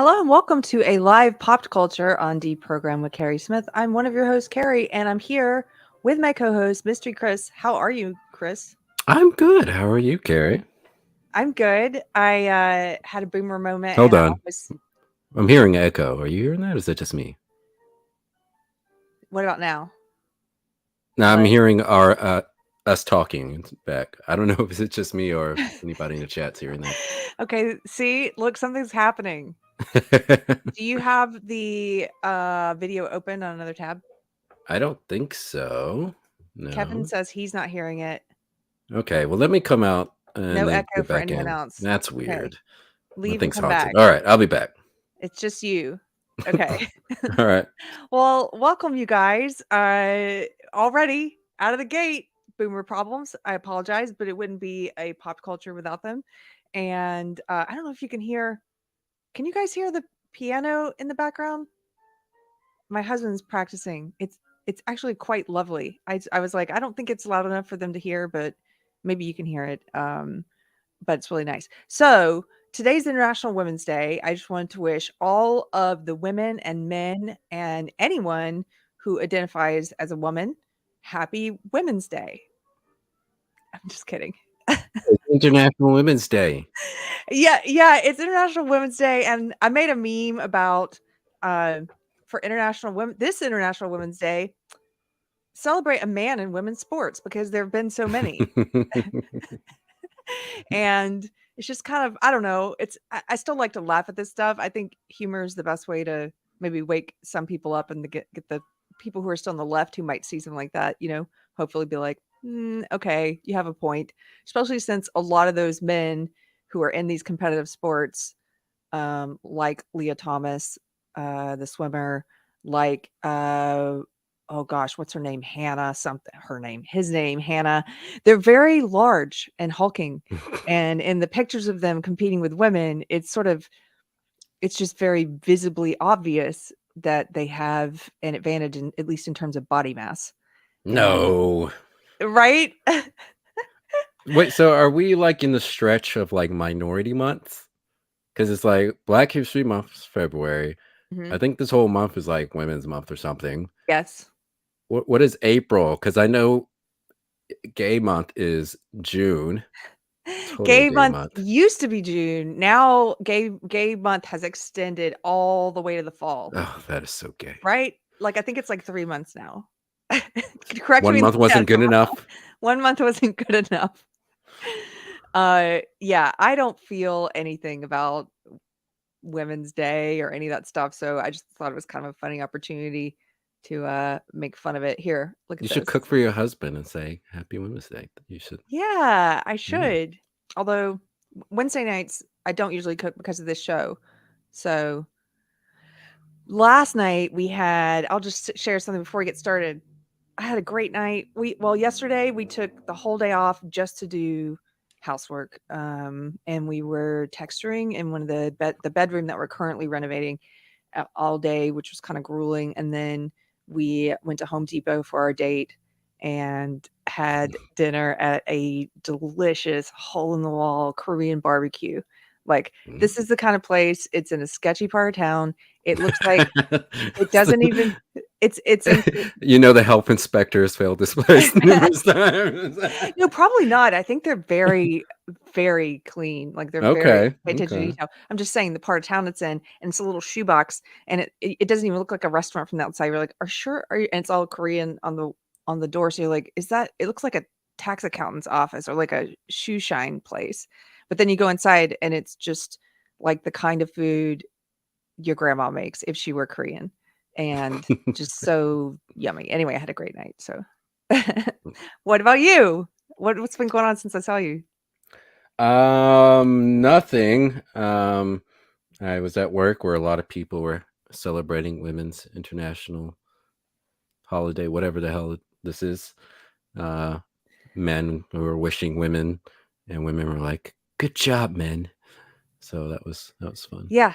Hello and welcome to a live pop culture on D program with Keri Smith. I'm one of your hosts, Keri, and I'm here with my co-host, Mystery Chris. How are you, Chris? I'm good. How are you, Carrie? I'm good. I had a boomer moment, Hold and I on. was. I'm hearing echo. Are you hearing that? Or is that just me? What about now? No, I'm Hello. hearing our us talking back. I don't know if it's just me or if anybody in the chat's hearing Okay. See, look, something's happening. that. Do you have the video open on another tab? I don't think so. Kevin No. says he's not hearing it. Okay. Well, let me come out and No then echo go for back anyone in. else. That's Okay. weird. Leave and Nothing's come haunted. back. All right. I'll be back. It's just you. Okay. All right. Well, welcome you guys. Already out of the gate, boomer problems. I apologize, but it wouldn't be a pop culture without them. And I don't know if you can hear. Can you guys hear the piano in the background? My husband's practicing. It's actually quite lovely. I was like, I don't think it's loud enough for them to hear, but maybe you can hear it. But it's really nice. So today's International Women's Day. I just wanted to wish all of the women and men and anyone who identifies as a woman happy Women's Day. I'm just kidding. It's International Women's Day. Yeah, it's International Women's Day, and I made a meme about uh, for International Women. This International Women's Day celebrate a man in women's sports because there have been so many. And it's just kind of I don't know. I still like to laugh at this stuff. I think humor is the best way to maybe wake some people up and to get the people who are still on the left who might see something like that, hopefully be like, okay, you have a point. Especially since a lot of those men who are in these competitive sports, like Leah Thomas, the swimmer, like oh gosh, what's her name? Hannah, something his name, Hannah. They're very large and hulking. And in the pictures of them competing with women, it's just very visibly obvious that they have an advantage in at least in terms of body mass. And No. right? Wait, so are we like in the stretch of like minority months? Because it's like Black History Month is February. I Mhm. think this whole month is like Women's Month or something. Yes. What is April? Because I know Gay Month is June. Total Gay Gay month Month. used to be June. Now gay month has extended all the way to the fall, Oh, that is so gay. right? Like I think it's like 3 months now. Correct me One in the month chat wasn't if I'm good wrong. enough. 1 month wasn't good enough. Yeah, I don't feel anything about Women's Day or any of that stuff, so I just thought it was kind of a funny opportunity to make fun of it. Here, look You at should this. cook for your husband and say Happy Women's Day. You should. Yeah, I Yeah. should. Although Wednesday nights I don't usually cook because of this show. So last night we had I'll just share something before we get started. I had a great night. Yesterday we took the whole day off just to do housework. And we were texturing in one of the bedroom that we're currently renovating all day, which was kind of grueling. And then we went to Home Depot for our date and had dinner at a delicious hole in the wall Korean barbecue. Like Mm. this is the kind of place. It's in a sketchy part of town. It looks like it doesn't even. It's in. You know the health inspectors failed this place numerous times. No, probably not. I think they're very, very clean. Like they're very Okay. pay attention to Okay. detail. I'm just saying the part of town it's in, and it's a little shoebox, and it doesn't even look like a restaurant from the outside. You're like, are sure? Are you? And it's all Korean on the door. So you're like, is that? It looks like a tax accountant's office or like a shoe shine place. But then you go inside, and it's just like the kind of food your grandma makes if she were Korean, and just so yummy. Anyway, I had a great night. So, what about you? What's been going on since I saw you? Nothing. I was at work where a lot of people were celebrating Women's International Holiday, whatever the hell this is. Uh, Men who were wishing women, and women were like, "Good job, men." So that was fun. Yeah,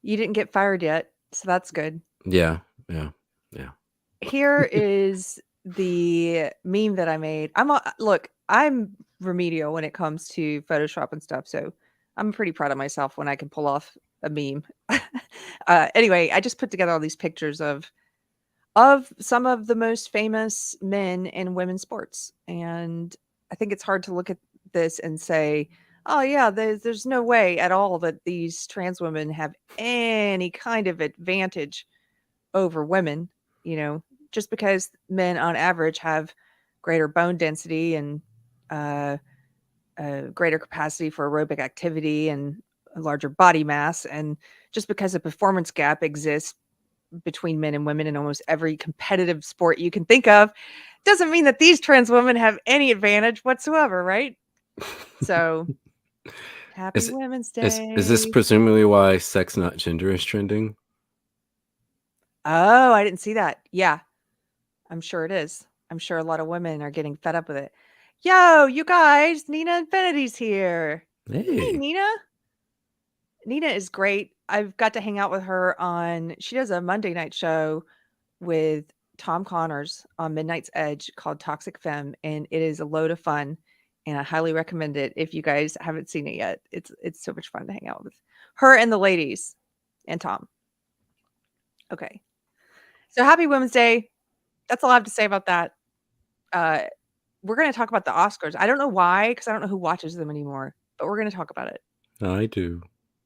you didn't get fired yet, so that's good. Yeah, yeah, yeah. Here is the meme that I made. Look, I'm remedial when it comes to Photoshop and stuff, so I'm pretty proud of myself when I can pull off a meme. Anyway, I just put together all these pictures of some of the most famous men in women's sports, and I think it's hard to look at this and say, "Oh yeah, there's no way at all that these trans women have any kind of advantage over women," you know, just because men on average have greater bone density and uh, a greater capacity for aerobic activity and a larger body mass, and just because a performance gap exists between men and women in almost every competitive sport you can think of, doesn't mean that these trans women have any advantage whatsoever, right? So, happy Is Women's is this Day. presumably why sex not gender is trending? Oh, I didn't see that. Yeah, I'm sure it is. I'm sure a lot of women are getting fed up with it. Yo, you guys, Nina Infinity's here. Hey, Hey. Nina. Nina is great. I've got to hang out with her on she does a Monday night show with Tom Connors on Midnight's Edge called Toxic Femme, and it is a load of fun, and I highly recommend it if you guys haven't seen it yet. It's so much fun to hang out with her and the ladies and Tom. Okay. So happy Women's Day. That's all I have to say about that. Uh, we're gonna talk about the Oscars. I don't know why, because I don't know who watches them anymore, but we're gonna talk about it. I do.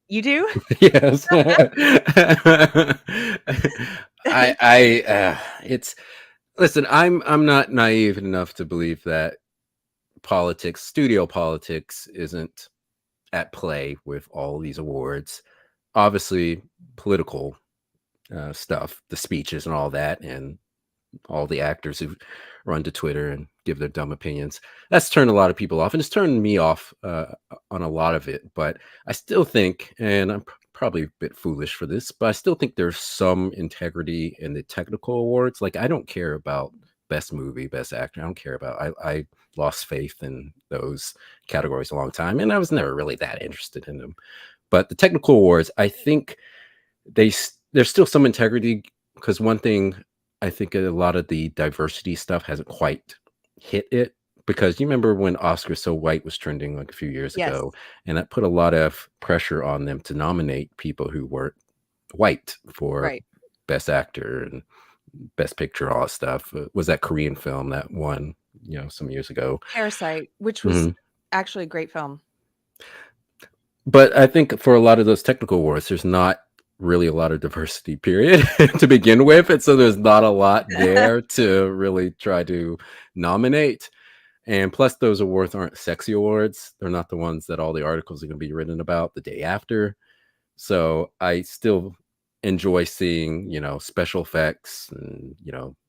You do? Yes. It's listen, I'm not naive enough to believe that politics, studio politics isn't at play with all these awards. Obviously, political stuff, the speeches and all that, and all the actors who run to Twitter and give their dumb opinions. That's turned a lot of people off, and it's turned me off on a lot of it. But I still think, and I'm probably a bit foolish for this, but I still think there's some integrity in the technical awards. Like I don't care about best movie, best actor. I don't care about. I lost faith in those categories a long time, and I was never really that interested in them. But the technical awards, I think there's still some integrity because one thing I think a lot of the diversity stuff hasn't quite hit it because you remember when Oscar So White was trending like a few years Yes. ago, and that put a lot of pressure on them to nominate people who weren't white for Right. best actor and best picture, all that stuff. Was that Korean film that won, some years ago? Parasite, which was Mhm. actually a great film. But I think for a lot of those technical awards, there's not really a lot of diversity, period, to begin with. And so there's not a lot there to really try to nominate. And plus, those awards aren't sexy awards. They're not the ones that all the articles are going to be written about the day after. So I still enjoy seeing, special effects and,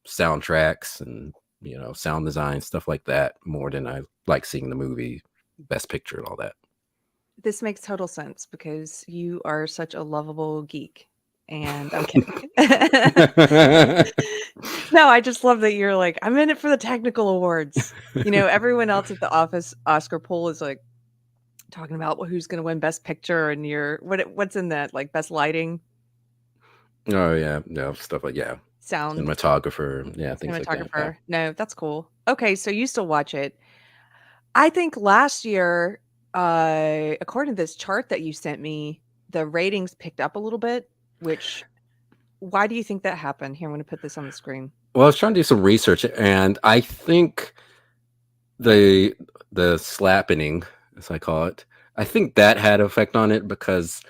soundtracks and, sound design, stuff like that more than I like seeing the movie, best picture, and all that. This makes total sense because you are such a lovable geek, and I'm kidding. No, I just love that you're like, "I'm in it for the technical awards." Everyone else at the office Oscar poll is, like, talking about who's gonna win best picture, and what's in that, like, best lighting, Oh yeah, no stuff like yeah, sound, cinematographer, yeah, things like that. Yeah. cinematographer. No, that's cool. Okay, so you still watch it. I think last year, according to this chart that you sent me, the ratings picked up a little bit, which why do you think that happened? Here, I'm gonna put this on the screen. Well, I was trying to do some research, and I think the the slappening, as I call it, I think that had an effect on it because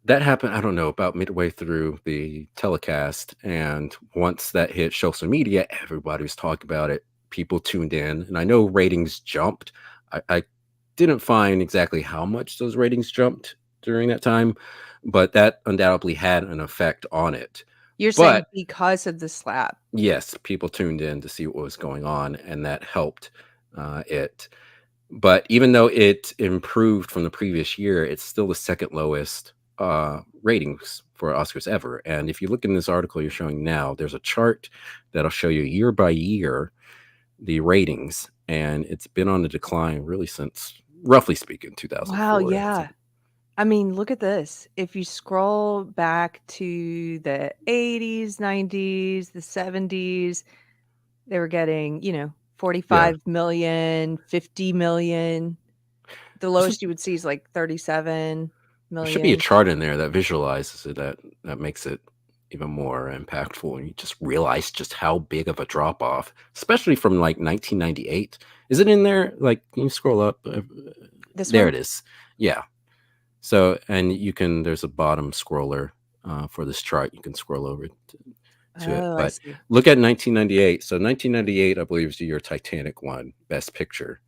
that happened. I don't know about midway through the telecast, and once that hit social media, everybody was talking about it. People tuned in, and I know ratings jumped. I didn't find exactly how much those ratings jumped during that time, but that undoubtedly had an effect on it. You're saying But because of the slap. yes, people tuned in to see what was going on, and that helped it. But even though it improved from the previous year, it's still the second lowest ratings for Oscars ever. And if you look in this article you're showing now, there's a chart that'll show you year by year the ratings, and it's been on the decline really since, roughly speaking, Wow, 2004. yeah. I mean, look at this. If you scroll back to the 80s, 90s, the 70s, they were getting, Yeah, 45 million, 50 million. The lowest you would see is like 37 There should be a million. chart in there that visualizes it, that makes it even more impactful, and you just realize just how big of a drop off, especially from like 1998. Is it in there? Like, can you scroll up? This There one? it is. Yeah. So, and you can. There's a bottom scroller for this chart. You can scroll over to it. Oh, I But see. look at 1998. So 1998, I believe, is the year Titanic won Best Picture.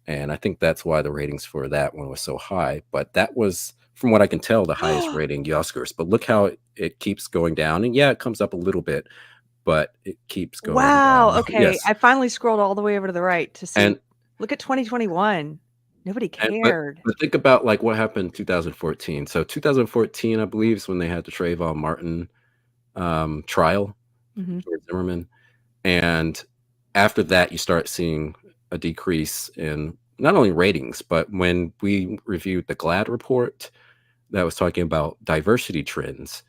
And I think that's why the ratings for that one was so high. But that was, from what I can tell, the highest rating the Oscars. But look how it keeps going down. And yeah, it comes up a little bit, but it keeps going Wow. down. Okay. Yes. I finally scrolled all the way over to the right to see. And Look at 2021. Nobody and cared. but think about like what happened in 2014. So 2014, I believe, is when they had the Trayvon Martin trial, Hmm. George Zimmerman. And after that, you start seeing a decrease in not only ratings, but when we reviewed the GLAD report that was talking about diversity trends,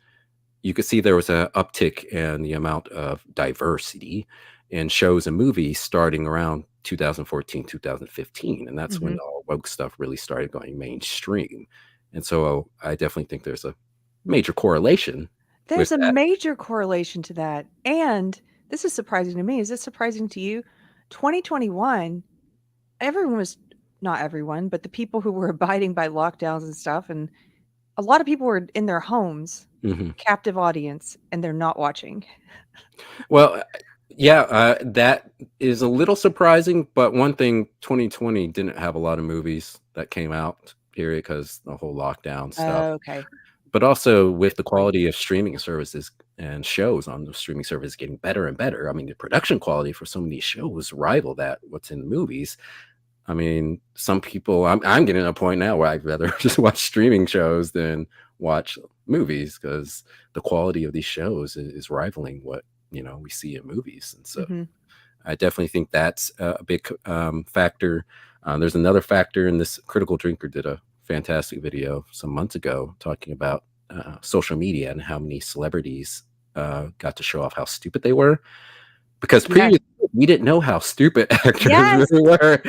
you could see there was an uptick in the amount of diversity in shows and movies starting around 2014, 2015. And that's when Hmm. all woke stuff really started going mainstream. And so I definitely think there's a major correlation with There's a that. major correlation to that. And this is surprising to me. Is this surprising to you? 2021, everyone was, not everyone, but the people who were abiding by lockdowns and stuff, and a lot of people were in their homes, Mhm. captive audience, and they're not watching. Well, yeah, that is a little surprising, but one thing, 2020 didn't have a lot of movies that came out, period, because the whole lockdown stuff. Okay. But also with Good the point. quality of streaming services and shows on the streaming service getting better and better. I mean, the production quality for some of these shows rival that what's in the movies. I mean, some people, I'm getting to a point now where I'd rather just watch streaming shows than watch movies because the quality of these shows is rivaling what we see in movies, and so Mhm. I definitely think that's a big factor. There's another factor, and this Critical Drinker did a fantastic video some months ago talking about social media and how many celebrities got to show off how stupid they were. Because Yes. previously, we didn't know how stupid actors Yes. really were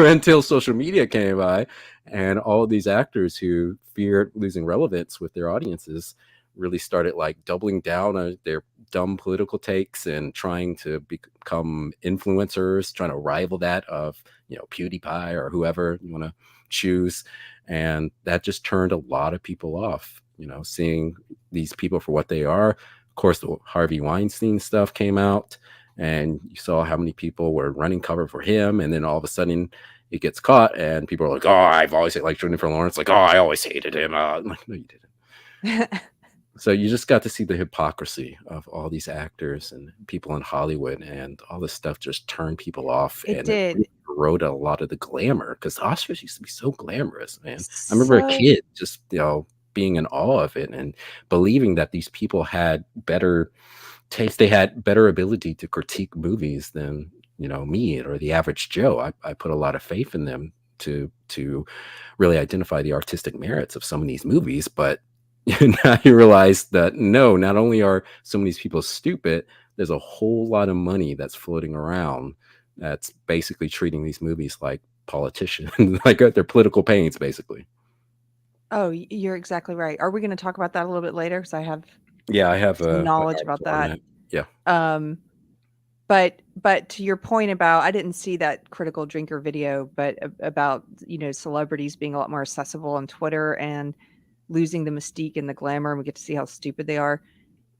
until social media came by, and all of these actors who feared losing relevance with their audiences really started like doubling down on their dumb political takes and trying to become influencers, trying to rival that of PewDiePie or whoever you want to choose, and that just turned a lot of people off. Seeing these people for what they are. Of course, the Harvey Weinstein stuff came out, and you saw how many people were running cover for him, and then all of a sudden it gets caught and people are like, oh, I've always hated, like Jennifer Lawrence, like, oh, I always hated him. I'm like, no, you didn't. So you just got to see the hypocrisy of all these actors and people in Hollywood, and all this stuff just turned people off, It and it did. really eroded a lot of the glamour because the Oscars used to be so glamorous, man. I remember a So kid just being in awe of it and believing that these people had better taste, they had better ability to critique movies than me or the average Joe. I put a lot of faith in them to really identify the artistic merits of some of these movies, but now you realize that no, not only are some of these people stupid, there's a whole lot of money that's floating around that's basically treating these movies like politicians, like they're political paints, basically. oh, you're exactly right. Are we gonna talk about that a little bit later? Because I have Yeah, I have some an knowledge about article on that. that. Yeah. Um, but to your point about, I didn't see that Critical Drinker video, but about, celebrities being a lot more accessible on Twitter and losing the mystique and the glamour, and we get to see how stupid they are.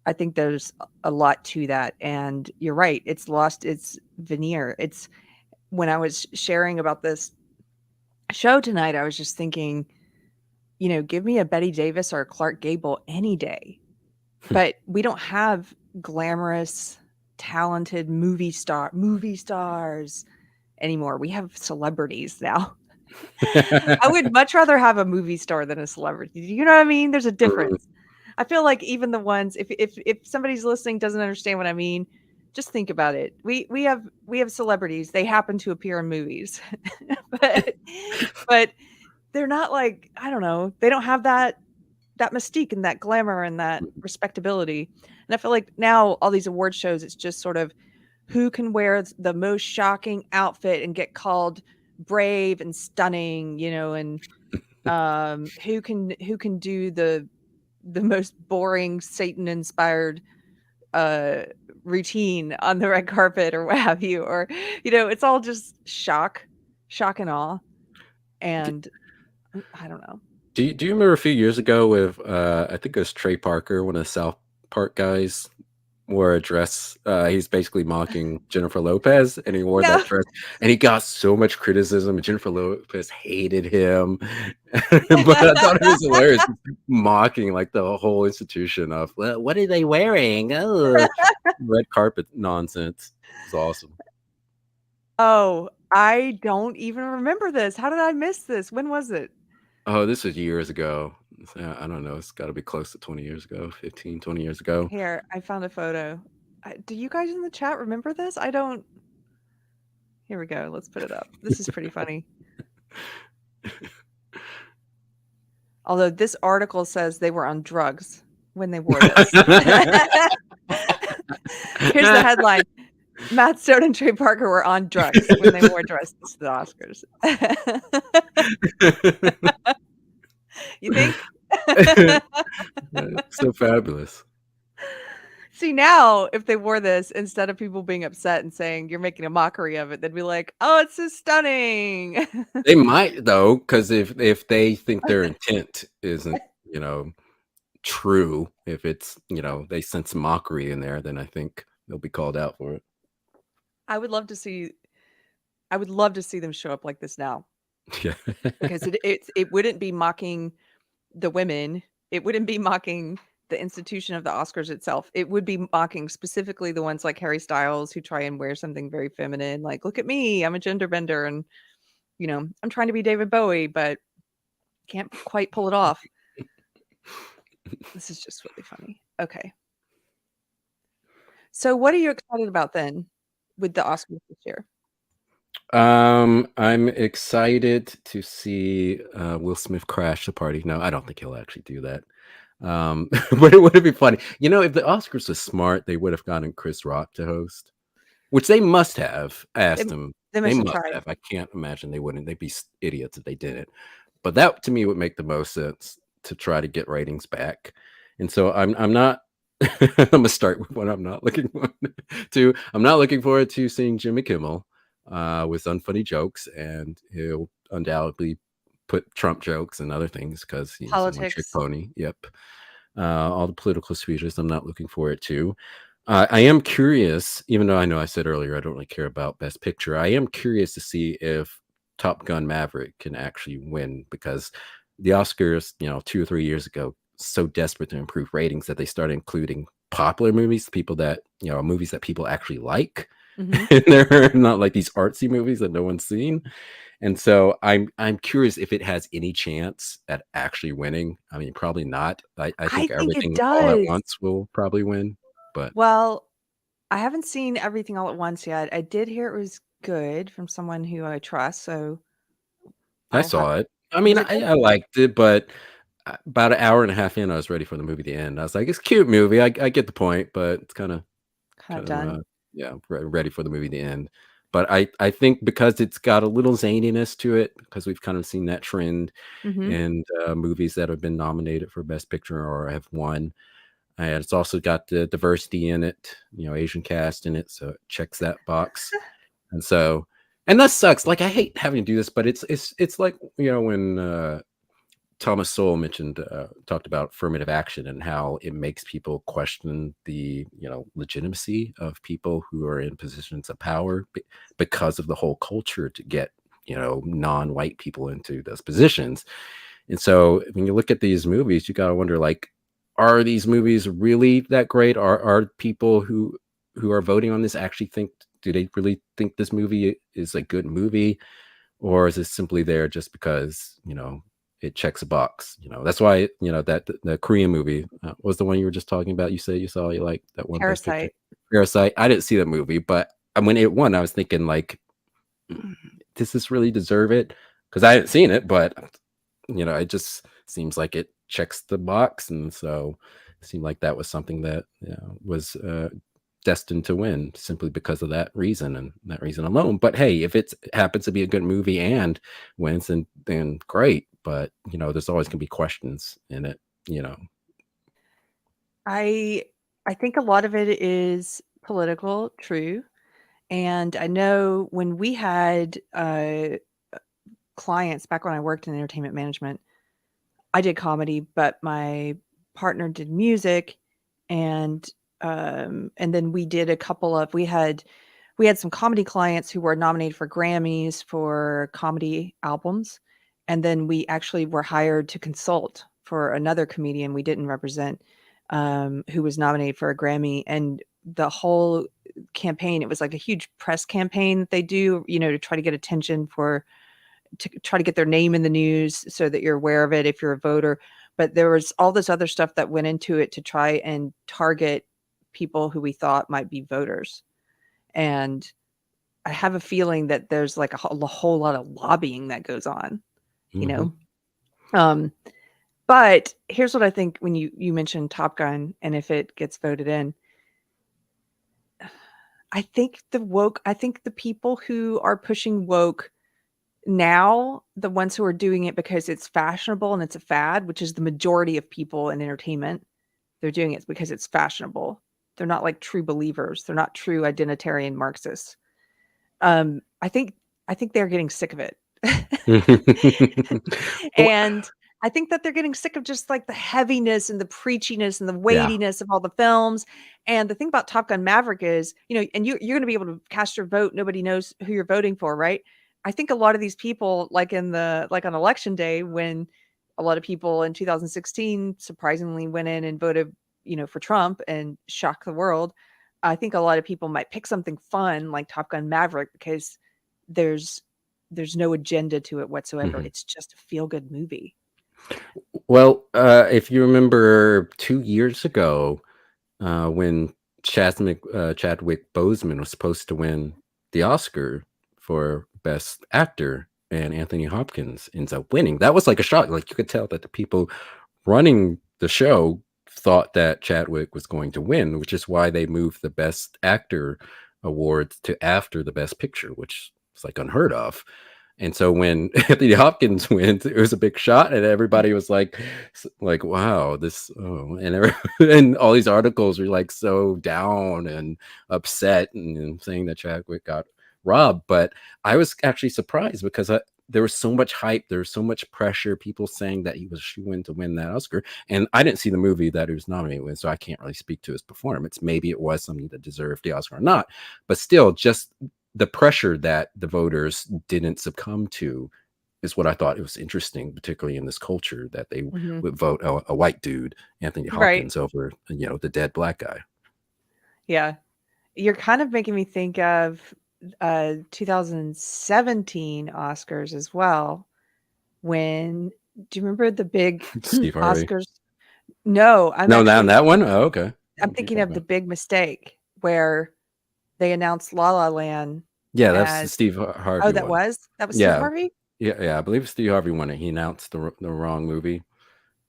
I think there's a lot to that, and you're right, it's lost its veneer. It's when I was sharing about this show tonight, I was just thinking, give me a Betty Davis or a Clark Gable any day. But we don't have glamorous, talented movie stars anymore. We have celebrities now. I would much rather have a movie star than a celebrity. Do you know what I mean? There's a Mhm. difference. I feel like even the ones, if somebody's listening doesn't understand what I mean, just think about it. We have celebrities. They happen to appear in movies, but but they're not like, I don't know. They don't have that mystique and that glamour and that respectability. And I feel like now all these award shows, it's just sort of who can wear the most shocking outfit and get called brave and stunning, and who can do the most boring Satan inspired uh routine on the red carpet or what have you, or it's all just shock and awe, D- and I don't know. do you remember a few years ago with I think it was Trey Parker, one of the South Park guys, wore a dress. He's basically mocking Jennifer Lopez, and he wore No. that dress, and he got so much criticism. And Jennifer Lopez hated him, but I thought it was hilarious, mocking like the whole institution of "Well, what are they wearing? Oh, red carpet nonsense." It's awesome. Oh, I don't even remember this. How did I miss this? When was it? Oh, this was years ago. I don't know. It's got to be close to 20 years ago, 15, 20 years ago. Here, I found a photo. Do you guys in the chat remember this? I don't. Here we go. Let's put it up. This is pretty funny. Although this article says they were on drugs when they wore this. Here's the headline. Matt Stone and Trey Parker were on drugs when they wore dresses to the Oscars. You think? So fabulous. See, now if they wore this, instead of people being upset and saying you're making a mockery of it, they'd be like, "Oh, it's so stunning." They might though, because if they think their intent isn't, true, if it's, they sense mockery in there, then I think they'll be called out for it. I would love to see them show up like this now, Yeah. because it wouldn't be mocking the women. It wouldn't be mocking the institution of the Oscars itself. It would be mocking specifically the ones like Harry Styles who try and wear something very feminine, like, "Look at me, I'm a gender bender, and I'm trying to be David Bowie, but can't quite pull it off." This is just really funny. Okay. So what are you excited about then with the Oscars this year? I'm excited to see Will Smith crash the party. No, I don't think he'll actually do that. But it would be funny. If the Oscars were smart, they would have gotten Chris Rock to host, which they must have They, asked him. they They must have must tried. have. I can't imagine they wouldn't. They'd be idiots if they didn't. But that to me would make the most sense to try to get ratings back. And so I'm not. I'm gonna start with what I'm not looking forward to. I'm not looking forward to seeing Jimmy Kimmel with unfunny jokes, and he'll undoubtedly put Trump jokes and other things because he's a one-trick Politics. pony. Yep. All the political speeches I'm not looking forward to. I am curious, even though I know I said earlier I don't really care about Best Picture. I am curious to see if Top Gun Maverick can actually win, because the Oscars, 2 or 3 years ago, so desperate to improve ratings that they started including popular movies, people that movies that people actually like, Hmm. and they're not like these artsy movies that no one's seen. And so I'm curious if it has any chance at actually winning. I mean, probably not. I I think think it Everything All at does. Once will probably win, but Well, I haven't seen Everything All at Once yet. I did hear it was good from someone who I trust, so I I'll have. saw it. I mean, Was it I, good? I liked it, but about an hour and a half in, I was ready for the movie to end. I was like, it's a cute movie. I get the point, but it's kind of Kind of done. yeah, ready for the movie to end. But I think because it's got a little zaniness to it, because we've kind of seen that trend Hmm. in movies that have been nominated for Best Picture or have won. And it's also got the diversity in it, Asian cast in it, so it checks that box. And so, and that sucks. Like I hate having to do this, but it's like when Thomas Sowell talked about affirmative action and how it makes people question the legitimacy of people who are in positions of power because of the whole culture to get non-white people into those positions. And so when you look at these movies, you got to wonder, like, are these movies really that great? Are people who are voting on this actually do they really think this movie is a good movie? Or is it simply there just because, it checks a box? That's why, that the Korean movie was the one you were just talking about. You say you saw, you like that one Best Picture, Parasite. Parasite. I didn't see that movie, but when it won, I was thinking like, does this really deserve it? Because I hadn't seen it, but it just seems like it checks the box. And so it seemed like that was something that was destined to win simply because of that reason and that reason alone. But hey, if it happens to be a good movie and wins, then great. But there's always gonna be questions in it. You know. I I think a lot of it is political, true. And I know when we had clients back when I worked in entertainment management, I did comedy, but my partner did music, and then we did a couple of we had some comedy clients who were nominated for Grammys for comedy albums, and then we actually were hired to consult for another comedian we didn't represent, who was nominated for a Grammy, and the whole campaign, it was like a huge press campaign that they do, to try to get attention to try to get their name in the news so that you're aware of it if you're a voter. But there was all this other stuff that went into it to try and target people who we thought might be voters. And I have a feeling that there's like a whole lot of lobbying that goes on, you Hmm. know? Um, but here's what I think when you mentioned Top Gun and if it gets voted in, I think the people who are pushing woke now, the ones who are doing it because it's fashionable and it's a fad, which is the majority of people in entertainment, they're doing it because it's fashionable. They're not like true believers. They're not true identitarian Marxists. Um, I think I think they're getting sick of it. Well, And I think that they're getting sick of just like the heaviness and the preachiness and the yeah. weightiness of all the films. And the thing about Top Gun Maverick is, and you're going to be able to cast your vote. Nobody knows who you're voting for, right? I think a lot of these people, like on election day, when a lot of people in 2016 surprisingly went in and voted, for Trump and shocked the world. I think a lot of people might pick something fun like Top Gun Maverick because there's there's no agenda to it whatsoever. Mhm. It's just a feel good movie. Well, if you remember 2 years ago, when Chadwick Boseman was supposed to win the Oscar for Best Actor, and Anthony Hopkins ends up winning. That was like a shock. Like you could tell that the people running the show thought that Chadwick was going to win, which is why they moved the Best Actor award to after the Best Picture, which is like unheard of. And so when Anthony Hopkins wins, it was a big shot, and everybody was like, "Wow, this!" Oh, and all these articles were like so down and upset, and saying that Chadwick got robbed. But I was actually surprised because there was so much hype, there was so much pressure, people saying that he was shoo-in to win that Oscar, and I didn't see the movie that he was nominated with, so I can't really speak to his performance. Maybe it was something that deserved the Oscar or not, but still, just the pressure that the voters didn't succumb to is what I thought it was interesting, particularly in this culture, that they Mhm. would vote a white dude, Anthony Right. Hopkins, over the dead black guy. Yeah. You're kind of making me think of 2017 Oscars as well. When do you remember the big Steve Harvey. Oscars? No, No, now that one. Oh, okay. I'm What are you thinking talking of The about? Big Mistake where they announced La La Land Yeah, that's the as Steve oh, Harvey that one. was Steve Yeah, Harvey? yeah. I believe Steve Harvey won it. He announced the wrong movie,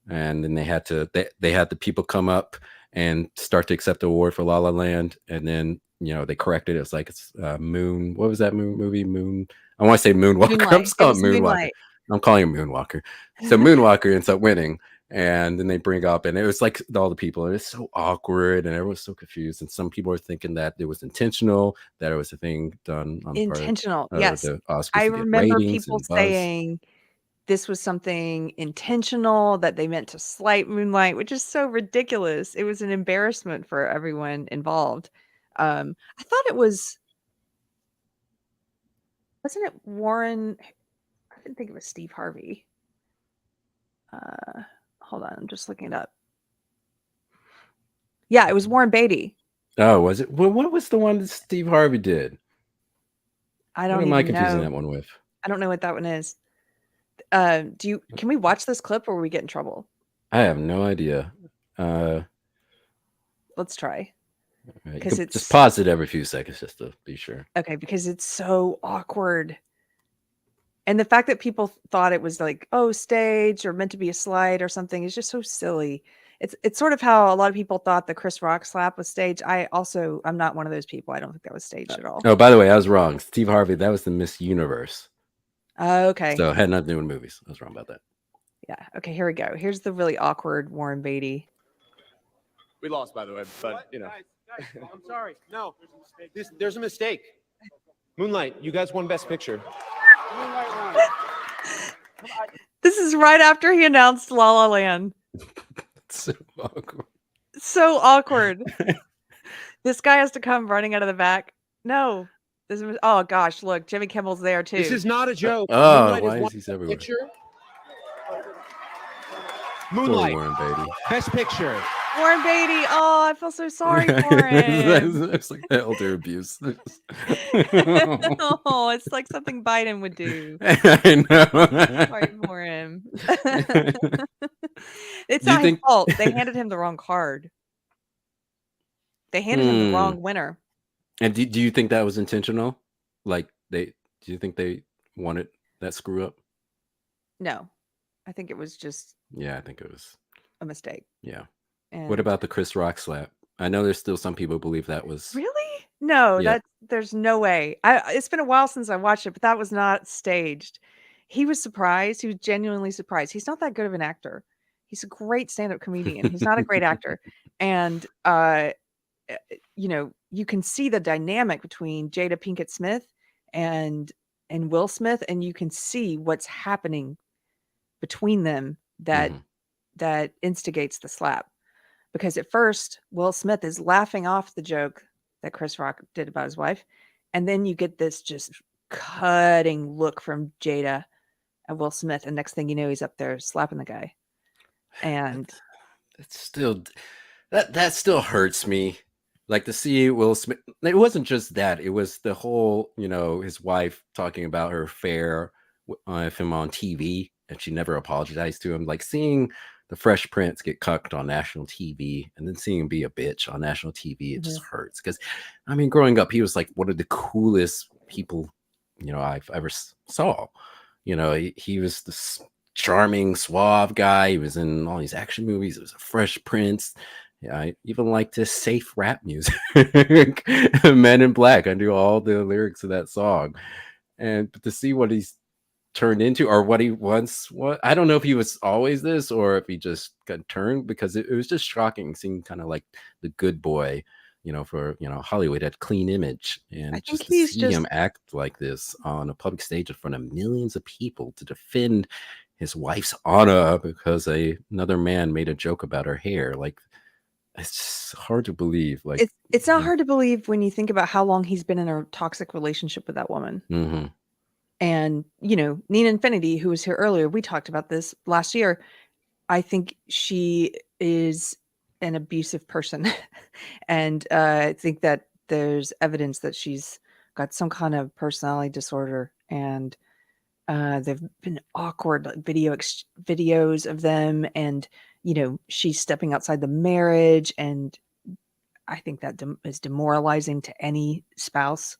and then they had the people come up and start to accept the award for La La Land, and then they corrected it. It's like it's Moon. What was that movie? Moon. I want to say Moonwalker. I'm Moonlight. just It calling was it Moonwalker. Moonlight. I'm calling him Moonwalker. So Moonwalker ends up winning, and then they bring up, and it was like all the people, and it's so awkward, and everyone's so confused, and some people are thinking that it was intentional, that it was a thing done on the part Intentional, of yes. the Oscars I to get remember ratings people and buzz. saying this was something intentional, that they meant to slight Moonlight, which is so ridiculous. It was an embarrassment for everyone involved. I thought it wasn't it Warren I didn't think it was Steve Harvey. Uh, hold on, I'm just looking it up. Yeah, it was Warren Beatty. Oh, was it? Well, what was the one that Steve Harvey did? I What don't am I even confusing know. that one with? I don't know what that one is. Can we watch this clip or we get in trouble? I have no idea. Uh, Let's try. you Because could just it's pause it every few seconds just to be sure. okay, because it's so awkward. And the fact that people thought it was like, oh, stage or meant to be a slide or something is just so silly. It's sort of how a lot of people thought the Chris Rock slap was staged. I'm not one of those people. I don't think that was staged at all. Oh, by the way, I was wrong. Steve Harvey, that was the Miss Universe. Okay. So it had nothing to do with movies. I was wrong about that. Yeah. Okay, here we go. Here's the really awkward Warren Beatty. We lost, by the way, but you know. Guys, I'm sorry. No, there's a mistake. Moonlight, you guys won Best Picture. This is right after he announced La La Land. It's so awkward. So awkward. This guy has to come running out of the back. No. Oh gosh, look, Jimmy Kimmel's there too. This is not a joke. Oh, why is he everywhere? Picture. Poor Moonlight, Warren Beatty. Best Picture. Warren Beatty. Oh, I feel so sorry for him. It's like elder abuse. Oh, it's like something Biden would do. I know. Sorry for him. It's not his fault. They handed him the wrong card. They handed him the wrong winner. And do you think that was intentional? Like do you think they wanted that screw up? No, I think it was just. Yeah, I think it was a mistake. Yeah. And what about the Chris Rock slap? I know there's still some people who believe that was really no. Yeah. There's no way. It's been a while since I watched it, but that was not staged. He was surprised. He was genuinely surprised. He's not that good of an actor. He's a great stand-up comedian. He's not a great actor, and you can see the dynamic between Jada Pinkett Smith and Will Smith, and you can see what's happening between them that instigates the slap. Because at first, Will Smith is laughing off the joke that Chris Rock did about his wife, and then you get this just cutting look from Jada at Will Smith, and next thing you know, he's up there slapping the guy. And it's still that still hurts me. Like to see Will Smith, it wasn't just that, it was the whole, his wife talking about her affair with him on TV, and she never apologized to him. Like seeing the Fresh Prince get cucked on national TV and then seeing him be a bitch on national TV, it just hurts. Because, growing up, he was like one of the coolest people, I've ever saw. He was this charming, suave guy. He was in all these action movies. It was a Fresh Prince. Yeah, I even liked his safe rap music. Men in Black. I knew all the lyrics of that song. But to see what he's turned into, or what he once was, I don't know if he was always this or if he just got turned, because it was just shocking seeing kind of like the good boy, for Hollywood, that clean image, and just to see him act like this on a public stage in front of millions of people to defend his wife's honor because another man made a joke about her hair. Like, it's just hard to believe. Like, it's not hard to believe when you think about how long he's been in a toxic relationship with that woman. Mm-hmm. And, Nina Infinity, who was here earlier, we talked about this last year. I think she is an abusive person. And I think that there's evidence that she's got some kind of personality disorder. And there've been awkward videos of them. And, she's stepping outside the marriage. And I think that is demoralizing to any spouse,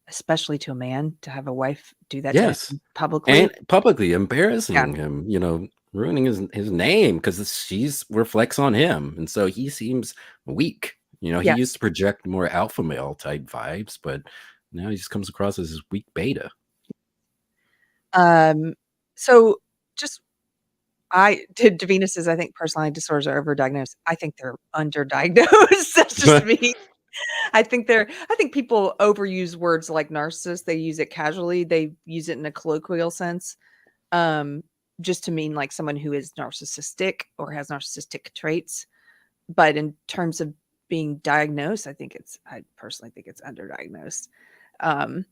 especially to a man, to have a wife do that to him publicly. And publicly embarrassing him, ruining his name, because she reflects on him. And so he seems weak. He used to project more alpha male type vibes, but now he just comes across as this weak beta. So just Davina says, I think personality disorders are overdiagnosed. I think they're underdiagnosed. That's just me. I think people overuse words like narcissist. They use it casually. They use it in a colloquial sense, just to mean like someone who is narcissistic or has narcissistic traits. But in terms of being diagnosed, I personally think it's underdiagnosed. And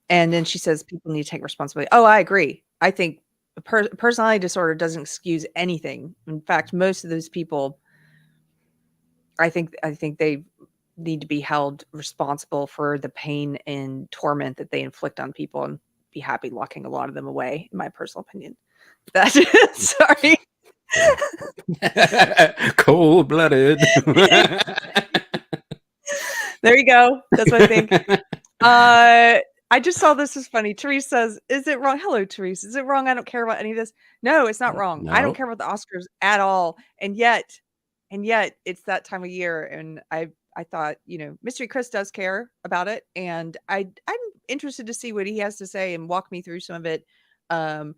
then she says people need to take responsibility. Oh, I agree. I think a personality disorder doesn't excuse anything. In fact, most of those people, I think they need to be held responsible for the pain and torment that they inflict on people, and be happy locking a lot of them away, in my personal opinion. That's sorry. Cold-blooded. There you go. That's what I think. I just saw this is funny. Therese says, is it wrong? Hello, Therese. Is it wrong? I don't care about any of this. No, it's not wrong. No. I don't care about the Oscars at all. And yet And yet it's that time of year, and I thought, Mystery Chris does care about it, and I'm interested to see what he has to say and walk me through some of it. Um,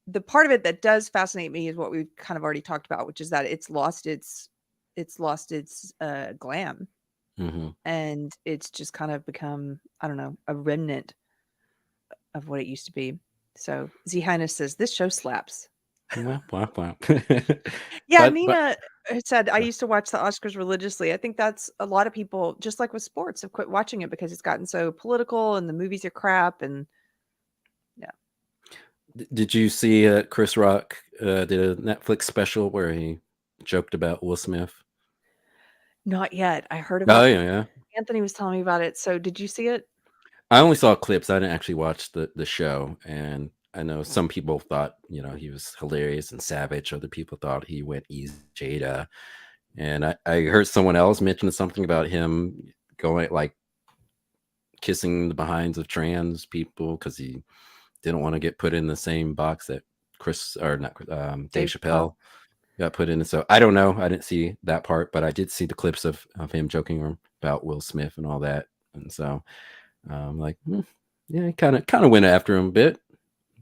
the part of it that does fascinate me is what we've kind of already talked about, which is that it's lost its glam, Mm-hmm. and it's just kind of become, I don't know, a remnant of what it used to be. So Z Highness says this show slaps. Wow, wow, wow. Yeah, but Nina said I used to watch the Oscars religiously. I think that's a lot of people, just like with sports, have quit watching it because it's gotten so political and the movies are crap. And yeah, did you see Chris Rock did a Netflix special where he joked about Will Smith? not yet. I heard Oh about it. yeah. Anthony was telling me about it. So did you see it? I only saw clips. I didn't actually watch the show, and I know some people thought he was hilarious and savage. Other people thought he went easy Jada, and I heard someone else mention something about him going like kissing the behinds of trans people because he didn't want to get put in the same box that Chris or not Dave Chappelle got put in. So I don't know. I didn't see that part, but I did see the clips of him joking about Will Smith and all that, and so. Like, yeah, kind of went after him a bit,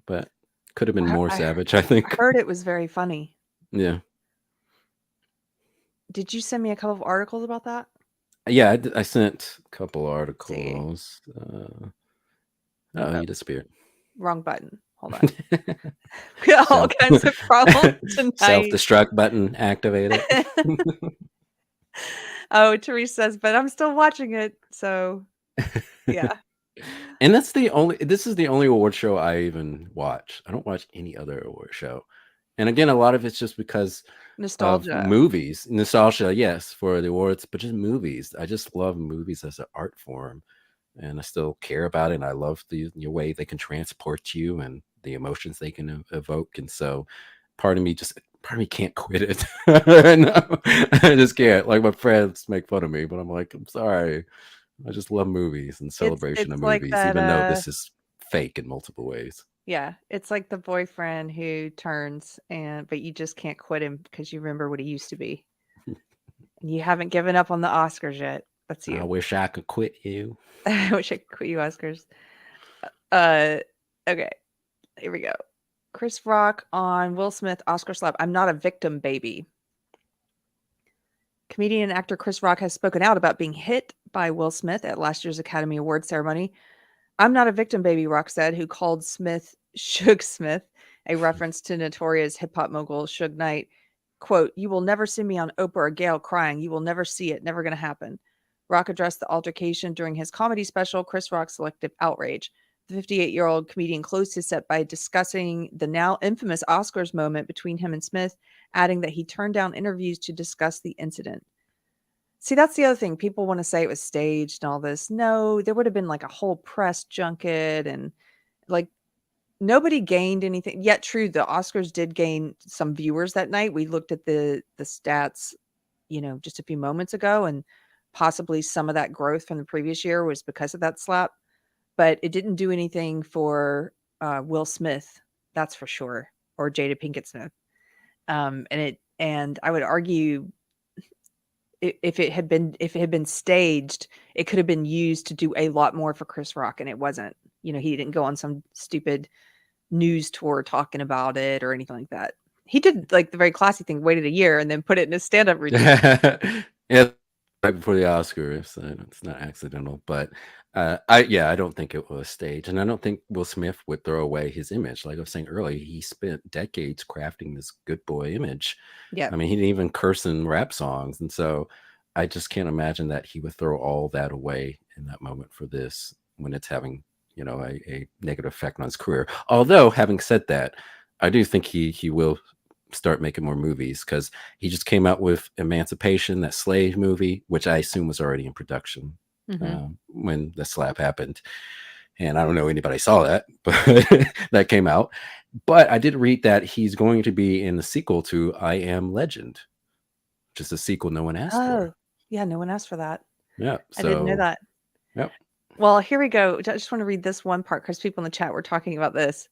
but could have been more savage, I think. I heard it was very funny. Yeah. Did you send me a couple of articles about that? Yeah, I sent a couple articles. Oh, you disappeared. Wrong button. Hold on. We got all kinds of problems tonight. Self-destruct button activated. Oh, Therese says, but I'm still watching it. So, yeah. And this is the only award show I even watch. I don't watch any other award show. And again, a lot of it's just because Nostalgia. of movies. Nostalgia, yes, for the awards, but just movies. I just love movies as an art form. And I still care about it. And I love the way they can transport you and the emotions they can evoke. And so part of me can't quit it. No, I just can't. Like my friends make fun of me, but I'm like, I'm sorry. I just love movies and celebration of like movies, that, even though this is fake in multiple ways. Yeah, it's like the boyfriend who turns but you just can't quit him because you remember what he used to be. And you haven't given up on the Oscars yet. That's you. I wish I could quit you. I wish I could quit you, Oscars. Okay. Here we go. Chris Rock on Will Smith Oscar slap. I'm not a victim, baby. Comedian and actor Chris Rock has spoken out about being hit by Will Smith at last year's Academy Awards ceremony. I'm not a victim, baby, Rock said, who called Smith Suge Smith, a reference to notorious hip-hop mogul Suge Knight. Quote, "You will never see me on Oprah or Gayle crying. You will never see it. Never going to happen." Rock addressed the altercation during his comedy special, Chris Rock's Selective Outrage. The 58-year-old comedian closed his set by discussing the now infamous Oscars moment between him and Smith, adding that he turned down interviews to discuss the incident. See, that's the other thing. People want to say it was staged and all this. No, there would have been like a whole press junket and like nobody gained anything. Yet true, the Oscars did gain some viewers that night. We looked at the stats, just a few moments ago, and possibly some of that growth from the previous year was because of that slap. But it didn't do anything for Will Smith, that's for sure, or Jada Pinkett Smith. And I would argue if it had been staged, it could have been used to do a lot more for Chris Rock, and it wasn't. He didn't go on some stupid news tour talking about it or anything like that. He did like the very classy thing, waited a year and then put it in his stand-up routine. Yeah, right before the Oscars. So it's not accidental, but I don't think it was staged, and I don't think Will Smith would throw away his image. Like I was saying earlier, he spent decades crafting this good boy image. Yeah, I mean, he didn't even curse in rap songs, and so I just can't imagine that he would throw all that away in that moment for this when it's having a negative effect on his career. Although, having said that, I do think he will start making more movies because he just came out with Emancipation, that slave movie, which I assume was already in production when the slap happened. And I don't know anybody saw that, but that came out. But I did read that he's going to be in the sequel to I Am Legend, which is a sequel no one asked for. Yeah, no one asked for that. Yeah, I didn't know that. Yep. Well, here we go. I just want to read this one part because people in the chat were talking about this.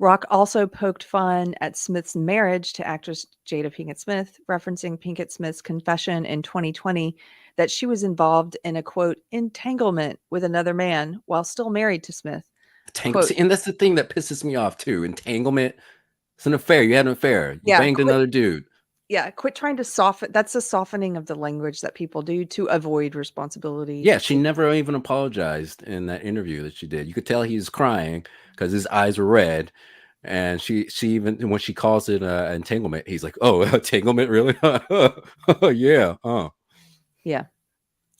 Rock also poked fun at Smith's marriage to actress Jada Pinkett Smith, referencing Pinkett Smith's confession in 2020 that she was involved in a, quote, entanglement with another man while still married to Smith. Quote, See, and that's the thing that pisses me off too. Entanglement. It's an affair. You had an affair. You Yeah, banged another dude. yeah, quit trying to soften. That's a softening of the language that people do to avoid responsibility. Yeah, she never even apologized in that interview that she did. You could tell he was crying because his eyes were red. And she even, when she calls it entanglement, he's like, "Oh, entanglement, really? Oh, yeah, Yeah,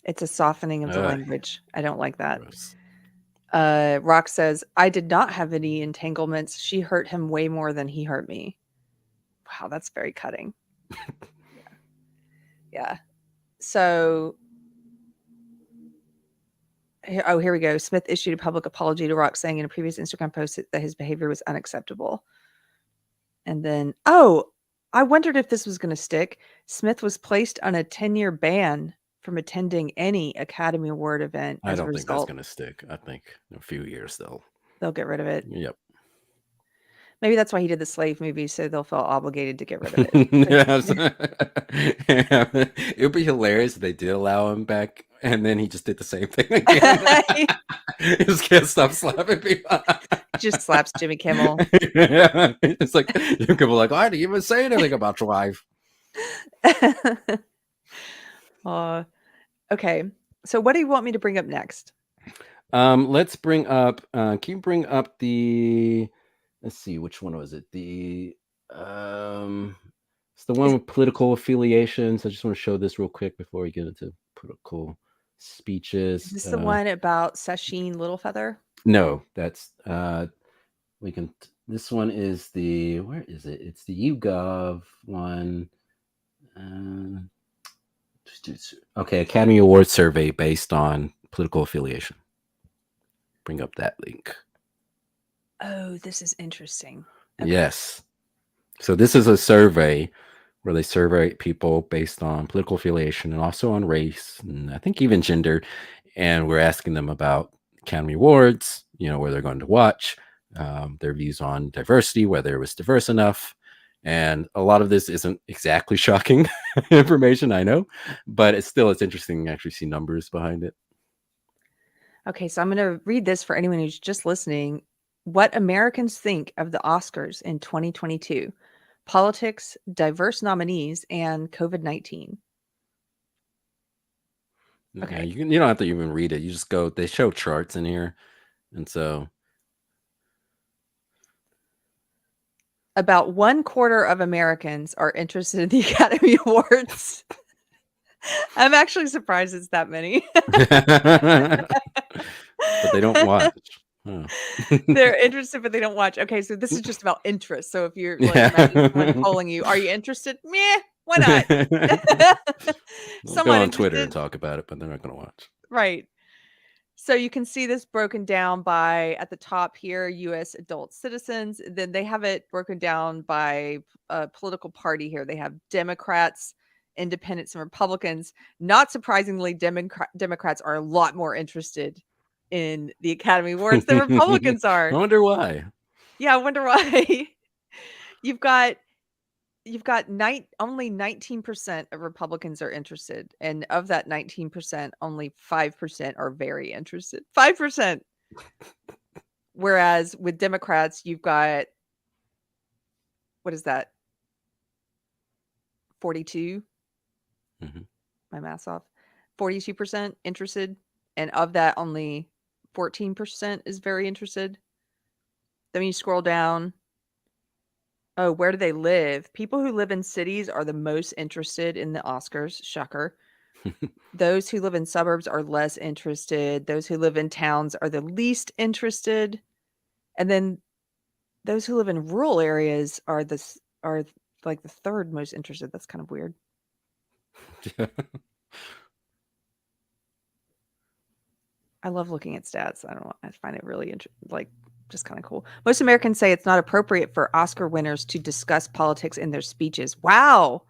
it's a softening of the language. I don't like that. Gross. Rock says, I did not have any entanglements. She hurt him way more than he hurt me. Wow, that's very cutting. Yeah. So, here we go. Smith issued a public apology to Rock, saying in a previous Instagram post that his behavior was unacceptable. And then, I wondered if this was going to stick. Smith was placed on a 10-year ban from attending any Academy Award event. I As a don't think that's result, going to stick. I think in a few years they'll get rid of it. Yep. Maybe that's why he did the slave movie, so they'll feel obligated to get rid of it. Yes. It would be hilarious if they did allow him back, and then he just did the same thing again. He just can't stop slapping people. Just slaps Jimmy Kimmel. Yeah. It's like Jimmy Kimmel, like, I didn't even say anything about your wife. Okay. So what do you want me to bring up next? Let's bring up. Can you bring up the? Let's see, which one was it? It's the one with political affiliations. I just want to show this real quick before we get into political speeches. Is this the one about Sacheen Littlefeather? No, that's we can. This one is the. Where is it? It's the YouGov one. Okay, Academy Award survey based on political affiliation. Bring up that link. Oh, this is interesting. Okay. Yes. So this is a survey where they survey people based on political affiliation and also on race and I think even gender. And we're asking them about Academy Awards, where they're going to watch, their views on diversity, whether it was diverse enough. And a lot of this isn't exactly shocking information, I know, but it's interesting to actually see numbers behind it. Okay, so I'm going to read this for anyone who's just listening. What Americans think of the Oscars in 2022, politics, diverse nominees, and COVID-19. Okay. Yeah, you don't have to even read it. You just go, they show charts in here. And so about 1/4 of Americans are interested in the Academy Awards. I'm actually surprised it's that many. But they don't watch. Oh. They're interested, but they don't watch. Okay, so this is just about interest. So if you're like someone polling you, are you interested? Meh, why not? Someone go on Twitter and talk about it, but they're not going to watch. Right. So you can see this broken down by, at the top here, U.S. adult citizens. Then they have it broken down by political party here. They have Democrats, Independents, and Republicans. Not surprisingly, Democrats are a lot more interested in the Academy Awards than Republicans are. I wonder why. Yeah, I wonder why. You've got only 19% of Republicans are interested, and of that 19%, only 5% are very interested. 5%. Whereas with Democrats, you've got, what is that? 42. My math's off. 42% interested, and of that, only 14% is very interested. Then you scroll down. Oh, where do they live? People who live in cities are the most interested in the Oscars. Shocker. Those who live in suburbs are less interested. Those who live in towns are the least interested. And then those who live in rural areas are like the third most interested. That's kind of weird. I love looking at stats. I don't know. I find it really just kind of cool. Most Americans say it's not appropriate for Oscar winners to discuss politics in their speeches. Wow.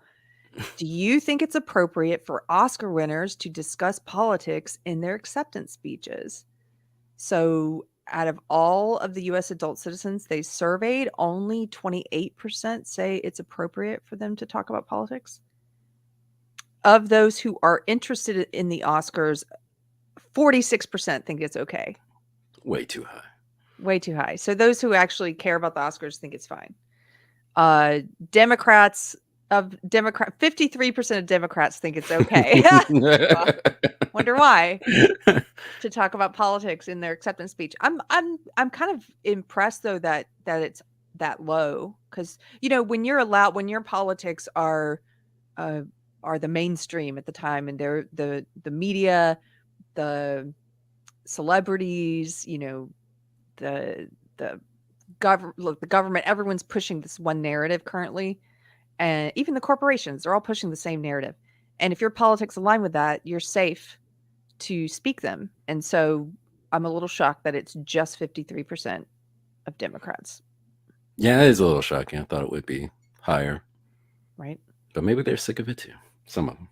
Do you think it's appropriate for Oscar winners to discuss politics in their acceptance speeches? So out of all of the U.S. adult citizens they surveyed, only 28% say it's appropriate for them to talk about politics. Of those who are interested in the Oscars, 46% think it's okay. Way too high. Way too high. So those who actually care about the Oscars think it's fine. Democrats, 53% of Democrats think it's okay. Wonder why, to talk about politics in their acceptance speech. I'm kind of impressed though that it's that low, because when your politics are the mainstream at the time, and they're the media, the celebrities, the government, everyone's pushing this one narrative currently, and even the corporations, they're all pushing the same narrative. And if your politics align with that, you're safe to speak them. And so I'm a little shocked that it's just 53% of Democrats. Yeah, it is a little shocking. I thought it would be higher. Right. But maybe they're sick of it too. Some of them.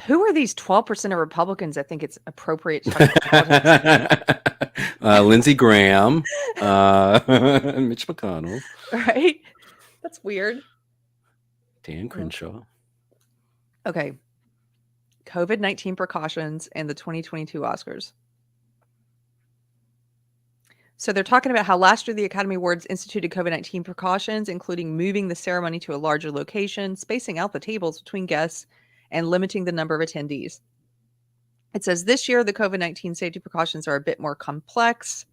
Who are these 12% of Republicans that think it's appropriate to talk about politics? Lindsey Graham, Mitch McConnell. Right? That's weird. Dan Crenshaw. Okay. COVID-19 precautions and the 2022 Oscars. So they're talking about how last year the Academy Awards instituted COVID-19 precautions, including moving the ceremony to a larger location, spacing out the tables between guests, and limiting the number of attendees. It says this year the COVID-19 safety precautions are a bit more complex.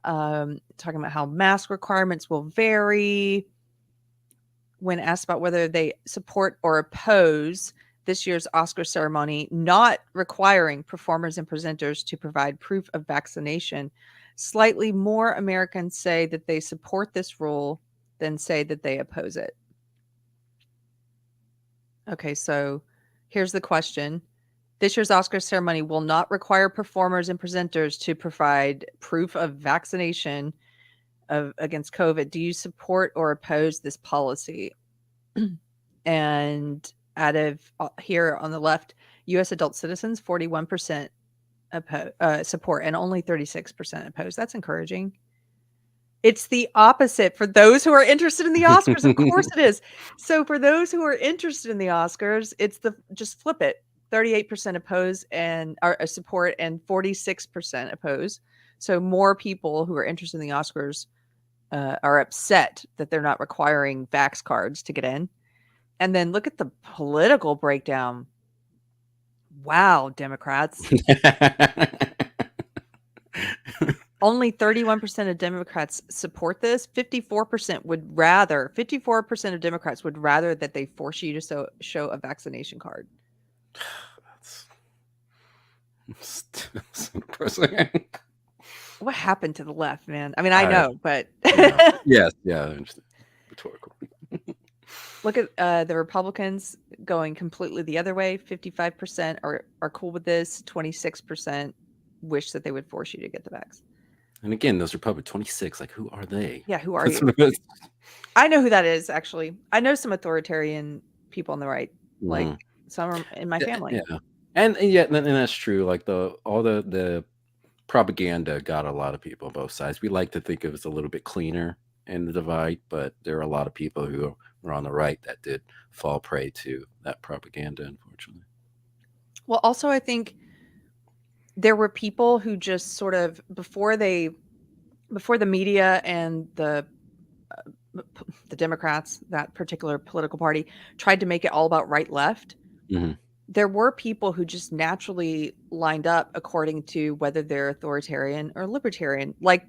Talking about how mask requirements will vary. When asked about whether they support or oppose this year's Oscar ceremony not requiring performers and presenters to provide proof of vaccination, slightly more Americans say that they support this rule than say that they oppose it. Okay, so here's the question. This year's Oscar ceremony will not require performers and presenters to provide proof of vaccination against COVID. Do you support or oppose this policy? And out of here on the left, U.S. adult citizens, 41% support and only 36% oppose. That's encouraging. It's the opposite for those who are interested in the Oscars. Of course it is. So for those who are interested in the Oscars, it's just flip it. 38% oppose and support and 46% oppose. So more people who are interested in the Oscars are upset that they're not requiring vax cards to get in. And then look at the political breakdown. Wow, Democrats. Only 31% of Democrats support this. 54% of Democrats would rather that they force you to show a vaccination card. That's so depressing. What happened to the left, man? I mean, I know, but yes, yeah, I understand. Rhetorical. Look at the Republicans going completely the other way. 55% are cool with this. 26% wish that they would force you to get the vax. And again, those Republicans, 26, like, who are they? Yeah, who are you? I know who that is, actually. I know some authoritarian people on the right, like some are in my family. Yeah, and that's true. Like all the propaganda got a lot of people on both sides. We like to think it was a little bit cleaner in the divide, but there are a lot of people who were on the right that did fall prey to that propaganda, unfortunately. Well, also, I think there were people who just sort of before the media and the Democrats, that particular political party, tried to make it all about right left. Mm-hmm. There were people who just naturally lined up according to whether they're authoritarian or libertarian. Like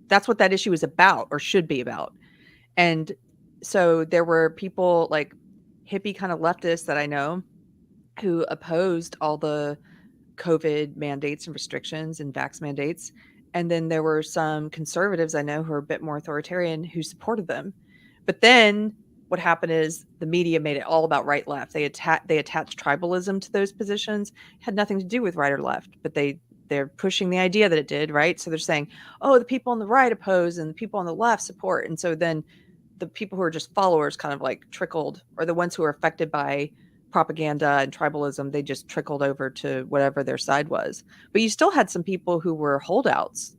that's what that issue is about or should be about. And so there were people like hippie kind of leftists that I know who opposed all the COVID mandates and restrictions and vax mandates. And then there were some conservatives I know who are a bit more authoritarian who supported them. But then what happened is the media made it all about right left. They attached tribalism to those positions. It had nothing to do with right or left, but they're pushing the idea that it did, right? So they're saying, oh, the people on the right oppose and the people on the left support. And so then the people who are just followers kind of like trickled, or the ones who are affected by propaganda and tribalism, they just trickled over to whatever their side was. But you still had some people who were holdouts,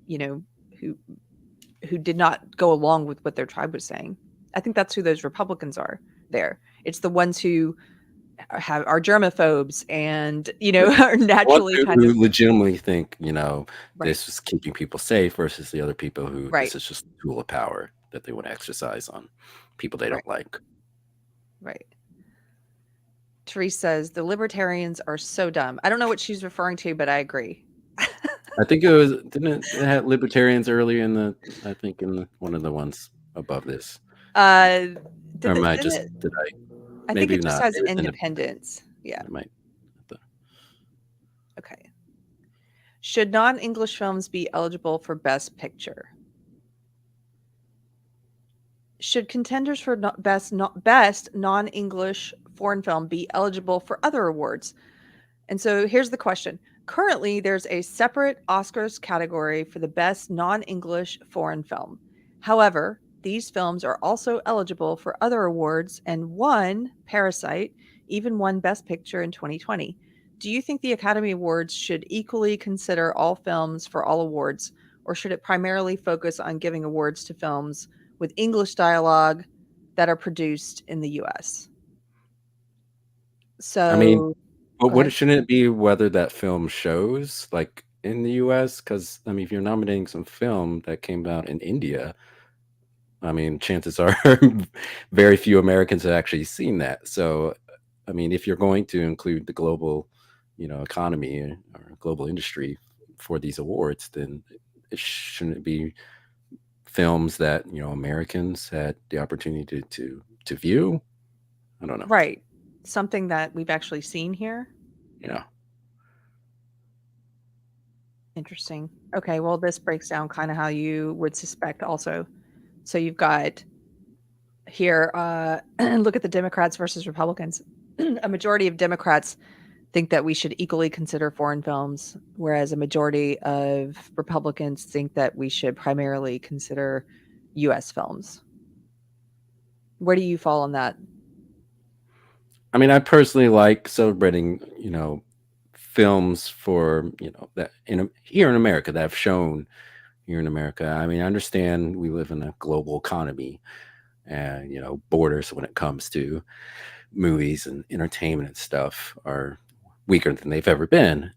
you know, who did not go along with what their tribe was saying. I think that's who those Republicans are there. It's the ones who are germaphobes and, you know, are naturally kind who of legitimately think, you know, right, this is keeping people safe versus the other people who right, this is just a tool of power that they want to exercise on people they right, don't like. right. Therese says the libertarians are so dumb. I don't know what she's referring to, but I agree. I think didn't it have libertarians earlier in one of the ones above this. Did Or it, am I did just it? did I I think maybe it just not. has Maybe it's independence. Yeah. it might Okay. Should non-English films be eligible for Best Picture? Should contenders for best non-English foreign film be eligible for other awards? And so here's the question. Currently, there's a separate Oscars category for the best non-English foreign film. However, these films are also eligible for other awards and won Parasite, even won Best Picture in 2020. Do you think the Academy Awards should equally consider all films for all awards, or should it primarily focus on giving awards to films with English dialogue that are produced in the US? I mean, So, but go ahead. shouldn't it be whether that film shows like in the US? Because I mean, if you're nominating some film that came out in India, I mean, chances are very few Americans have actually seen that. So, I mean, if you're going to include the global, you know, economy or global industry for these awards, then it shouldn't be films that, you know, Americans had the opportunity to view. I don't know. Right. Something that we've actually seen here. Yeah. Interesting. Okay, well, this breaks down kind of how you would suspect also. So you've got here, look at the Democrats versus Republicans. A majority of Democrats think that we should equally consider foreign films, whereas a majority of Republicans think that we should primarily consider US films. Where do you fall on that? I mean, I personally like celebrating, you know, films for, you know, that here in America that have shown here in America. I mean, I understand we live in a global economy and, you know, borders when it comes to movies and entertainment and stuff are weaker than they've ever been.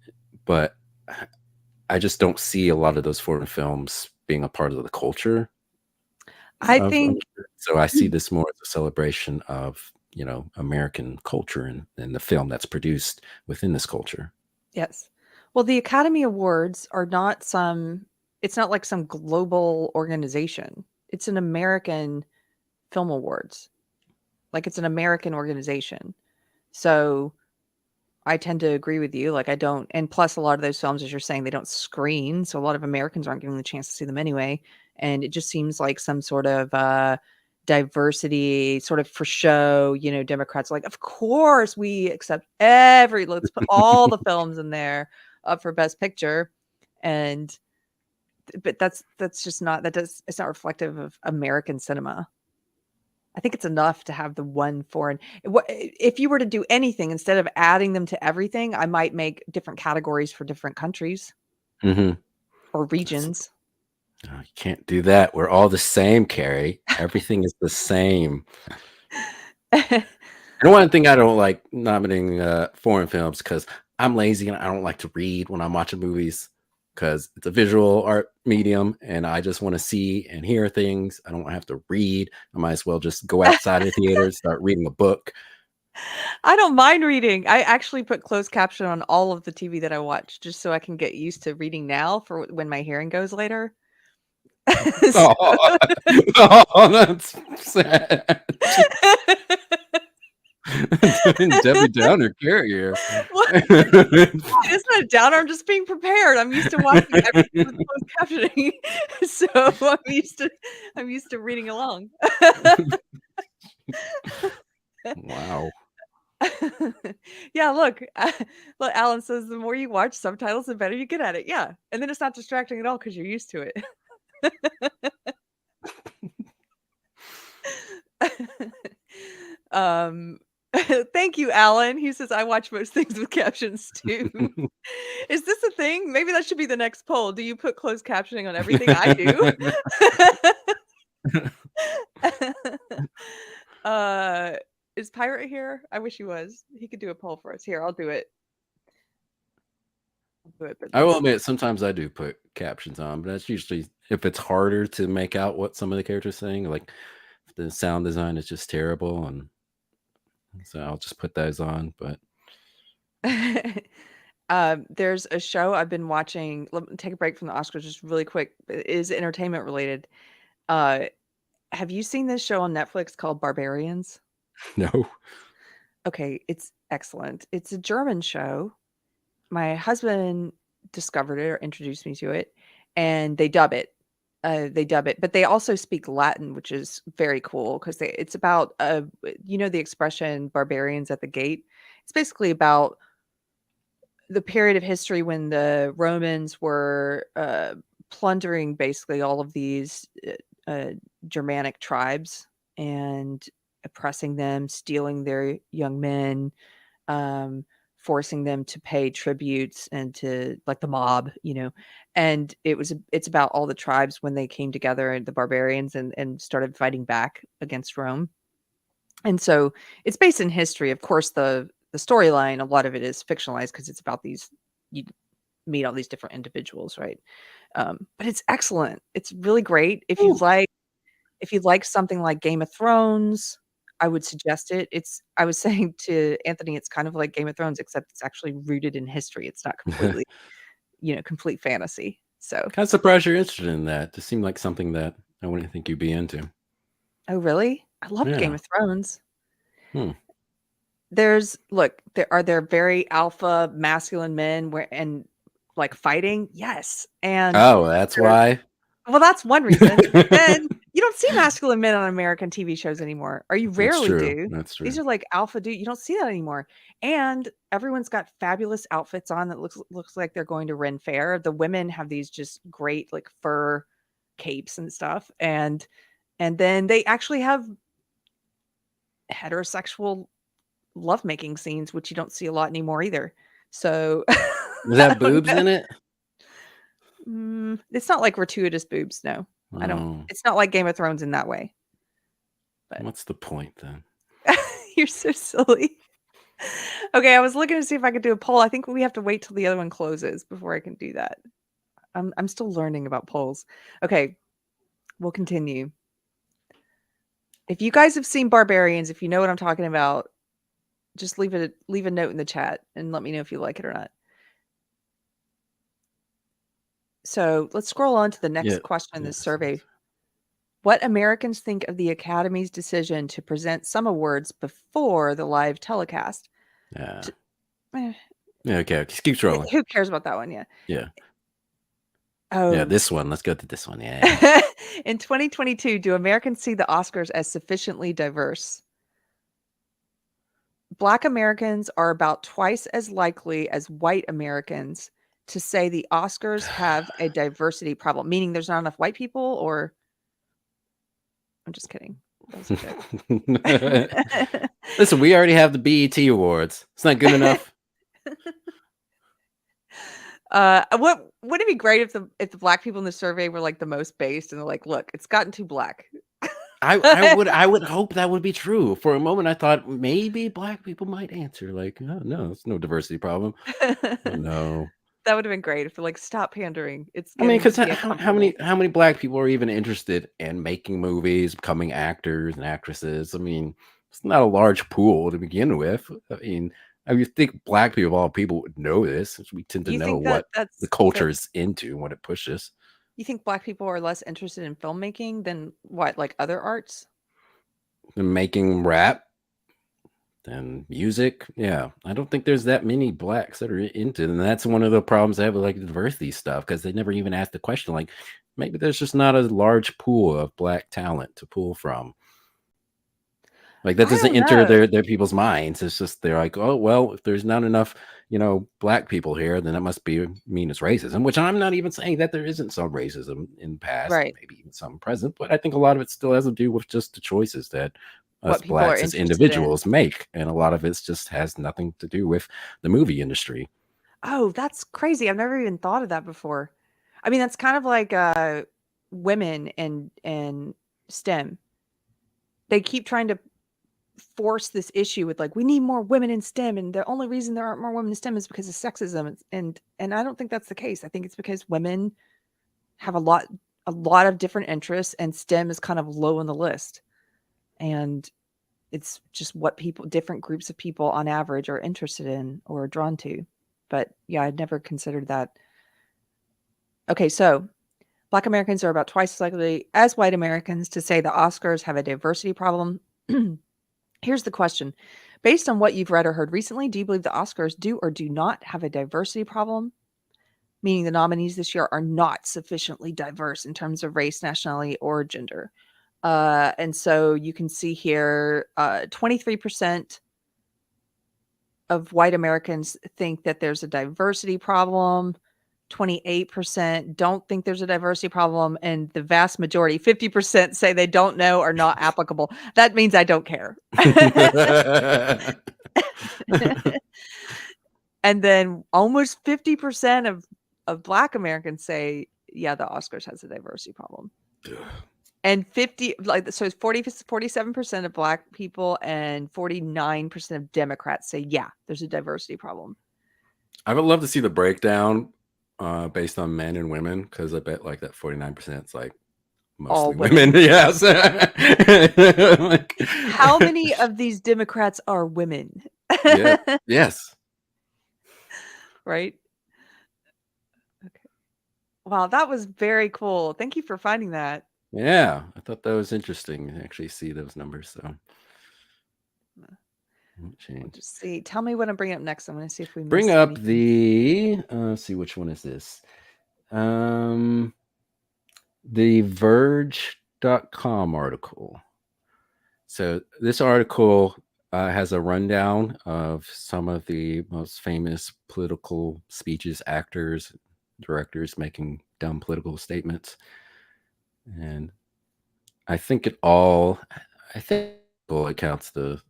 But I just don't see a lot of those foreign films being a part of the culture I of think so I see this more as a celebration of, you know, American culture and the film that's produced within this culture. yes. Well, the Academy Awards are not it's not like some global organization. It's an American film awards. Like it's an American organization. So I tend to agree with you. Like I don't, and plus a lot of those films, as you're saying, they don't screen. So a lot of Americans aren't getting the chance to see them anyway. And it just seems like some sort of diversity, sort of for show, you know, Democrats are like, of course we accept let's put all the films in there up for Best Picture. And, but that's just not, it's not reflective of American cinema. I think it's enough to have the one foreign. If you were to do anything instead of adding them to everything, I might make different categories for different countries Mm-hmm. or regions. You can't do that. We're all the same, Carrie. Everything is the same. And one thing I don't like nominating foreign films because I'm lazy and I don't like to read when I'm watching movies because it's a visual art medium and I just want to see and hear things. I don't have to read. I might as well just go outside of the theater and start reading a book. I don't mind reading. I actually put closed caption on all of the TV that I watch just so I can get used to reading now for when my hearing goes later. So- Oh, oh, that's sad. Debbie Downer carrier. What? It's not a downer. I'm just being prepared. I'm used to watching everything with closed captioning, so I'm used to reading along. Wow. Yeah, look, Alan says the more you watch subtitles, the better you get at it. Yeah, and then it's not distracting at all because you're used to it. Thank you, Alan. He says, I watch most things with captions too. Is this a thing? Maybe that should be the next poll. Do you put closed captioning on everything? I do. Is Pirate here? I wish he was. He could do a poll for us. Here, I'll do it. I will admit, sometimes I do put captions on, but that's usually if it's harder to make out what some of the characters are saying, like if the sound design is just terrible, and so I'll just put those on. But there's a show I've been watching. Let me take a break from the Oscars just really quick. It is entertainment related. Have you seen this show on Netflix called Barbarians? no. Okay, it's excellent. It's a German show. My husband discovered it or introduced me to it, and they dub it. But they also speak Latin, which is very cool because it's about the expression "barbarians at the gate." It's basically about the period of history when the Romans were plundering basically all of these Germanic tribes and oppressing them, stealing their young men, forcing them to pay tributes and to like the mob, and it's about all the tribes when they came together and the barbarians and started fighting back against Rome. And so it's based in history. Of course, the storyline, a lot of it is fictionalized because it's about you meet all these different individuals, right? But it's excellent. It's really great. If you like something like Game of Thrones, I would suggest it. I was saying to Anthony, it's kind of like Game of Thrones, except it's actually rooted in history. It's not completely, complete fantasy. So Kind of surprised you're interested in that. It seemed like something that I wouldn't think you'd be into. Oh, really? I loved Game of Thrones. There are there very alpha masculine men and like fighting? Yes. And that's why. Well, that's one reason. And you don't see masculine men on American TV shows anymore, or you rarely do. That's true. These are like alpha dude. You don't see that anymore. And everyone's got fabulous outfits on that looks like they're going to Ren Fair. The women have these just great like fur capes and stuff. And then they actually have heterosexual lovemaking scenes, which you don't see a lot anymore either. So Does that have boobs in it? It's not like gratuitous boobs. No, I don't. It's not like Game of Thrones in that way. But what's the point then? You're so silly. Okay, I was looking to see if I could do a poll. I think we have to wait till the other one closes before I can do that. I'm still learning about polls. Okay, we'll continue. If you guys have seen Barbarians, if you know what I'm talking about, just leave a note in the chat and let me know if you like it or not. So let's scroll on to the next question in this survey. What Americans think of the Academy's decision to present some awards before the live telecast? Okay, just keep scrolling. Who cares about that one? Yeah. Oh, yeah, this one. Let's go to this one. Yeah. In 2022, do Americans see the Oscars as sufficiently diverse? Black Americans are about twice as likely as white Americans to say the Oscars have a diversity problem, meaning there's not enough white people, or I'm just kidding. That was a joke. Listen, we already have the BET Awards. It's not good enough. Would it be great if the black people in the survey were like the most based and they're like, look, it's gotten too black. I would hope that would be true. For a moment, I thought maybe black people might answer like, oh, no, it's no diversity problem. Oh, no. That would have been great if they're like, stop pandering. I mean, because how many black people are even interested in making movies, becoming actors and actresses? I mean, it's not a large pool to begin with. I mean, you think black people, of all people, would know this, since we tend to know what the culture is into and what it pushes. You think black people are less interested in filmmaking than what, like other arts? Than making rap and music? Yeah, I don't think there's that many blacks that are into it. And that's one of the problems I have with like diversity stuff, because they never even ask the question, like, maybe there's just not a large pool of black talent to pull from. Like that doesn't enter their people's minds. It's just they're like, oh well, if there's not enough, black people here, then that must mean it's racism. Which I'm not even saying that there isn't some racism in the past, right? Maybe even some present, but I think a lot of it still has to do with just the choices that us people are blacks as interested in. individuals make, and a lot of it just has nothing to do with the movie industry. Oh, that's crazy. I've never even thought of that before. I mean, that's kind of like women and STEM. They keep trying to force this issue with like we need more women in STEM, and the only reason there aren't more women in STEM is because of sexism. And I don't think that's the case. I think it's because women have a lot of different interests, and STEM is kind of low on the list. And it's just what different groups of people on average are interested in or drawn to. But yeah, I'd never considered that. Okay, so Black Americans are about twice as likely as white Americans to say the Oscars have a diversity problem. Here's the question. Based on what you've read or heard recently, do you believe the Oscars do or do not have a diversity problem? Meaning the nominees this year are not sufficiently diverse in terms of race, nationality, or gender. And so you can see here 23% of white Americans think that there's a diversity problem. 28% don't think there's a diversity problem, and the vast majority, 50%, say they don't know or not applicable. That means I don't care. And then almost 50% of Black Americans say, yeah, the Oscars has a diversity problem. And 47% of Black people and 49% of Democrats say, yeah, there's a diversity problem. I would love to see the breakdown based on men and women, because I bet like that 49% is like mostly women. Yes. Like, how many of these Democrats are women? Yeah. Yes. Right. Okay. Wow, that was very cool. Thank you for finding that. Yeah, I thought that was interesting to actually see those numbers. So we'll just see. Tell me what I'm bringing up next. I'm going to see if we bring up anything. Let's see, which one is this? The Verge.com article. So this article has a rundown of some of the most famous political speeches, actors, directors making dumb political statements. And I think it counts the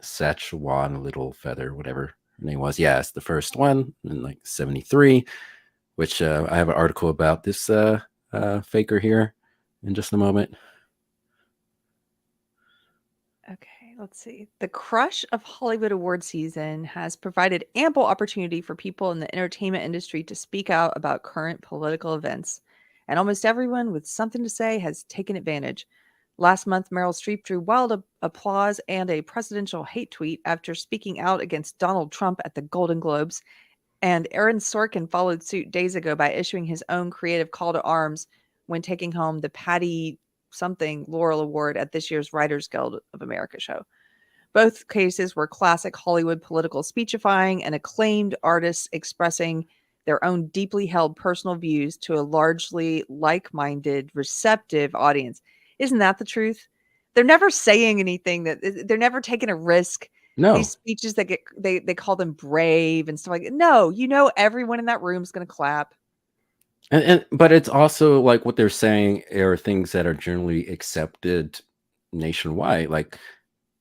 Saskatchewan Little Feather, whatever her name was. Yeah, it's the first one in like 73, which I have an article about this faker here in just a moment. Okay, let's see. The crush of Hollywood award season has provided ample opportunity for people in the entertainment industry to speak out about current political events. And almost everyone with something to say has taken advantage. Last month, Meryl Streep drew wild applause and a presidential hate tweet after speaking out against Donald Trump at the Golden Globes. And Aaron Sorkin followed suit days ago by issuing his own creative call to arms when taking home the Patty something Laurel Award at this year's Writers Guild of America show. Both cases were classic Hollywood political speechifying and acclaimed artists expressing their own deeply held personal views to a largely like-minded, receptive audience. Isn't that the truth? They're never saying anything they're never taking a risk. No. These speeches that they call them brave and stuff like that. No, everyone in that room is going to clap. But it's also like what they're saying are things that are generally accepted nationwide. Like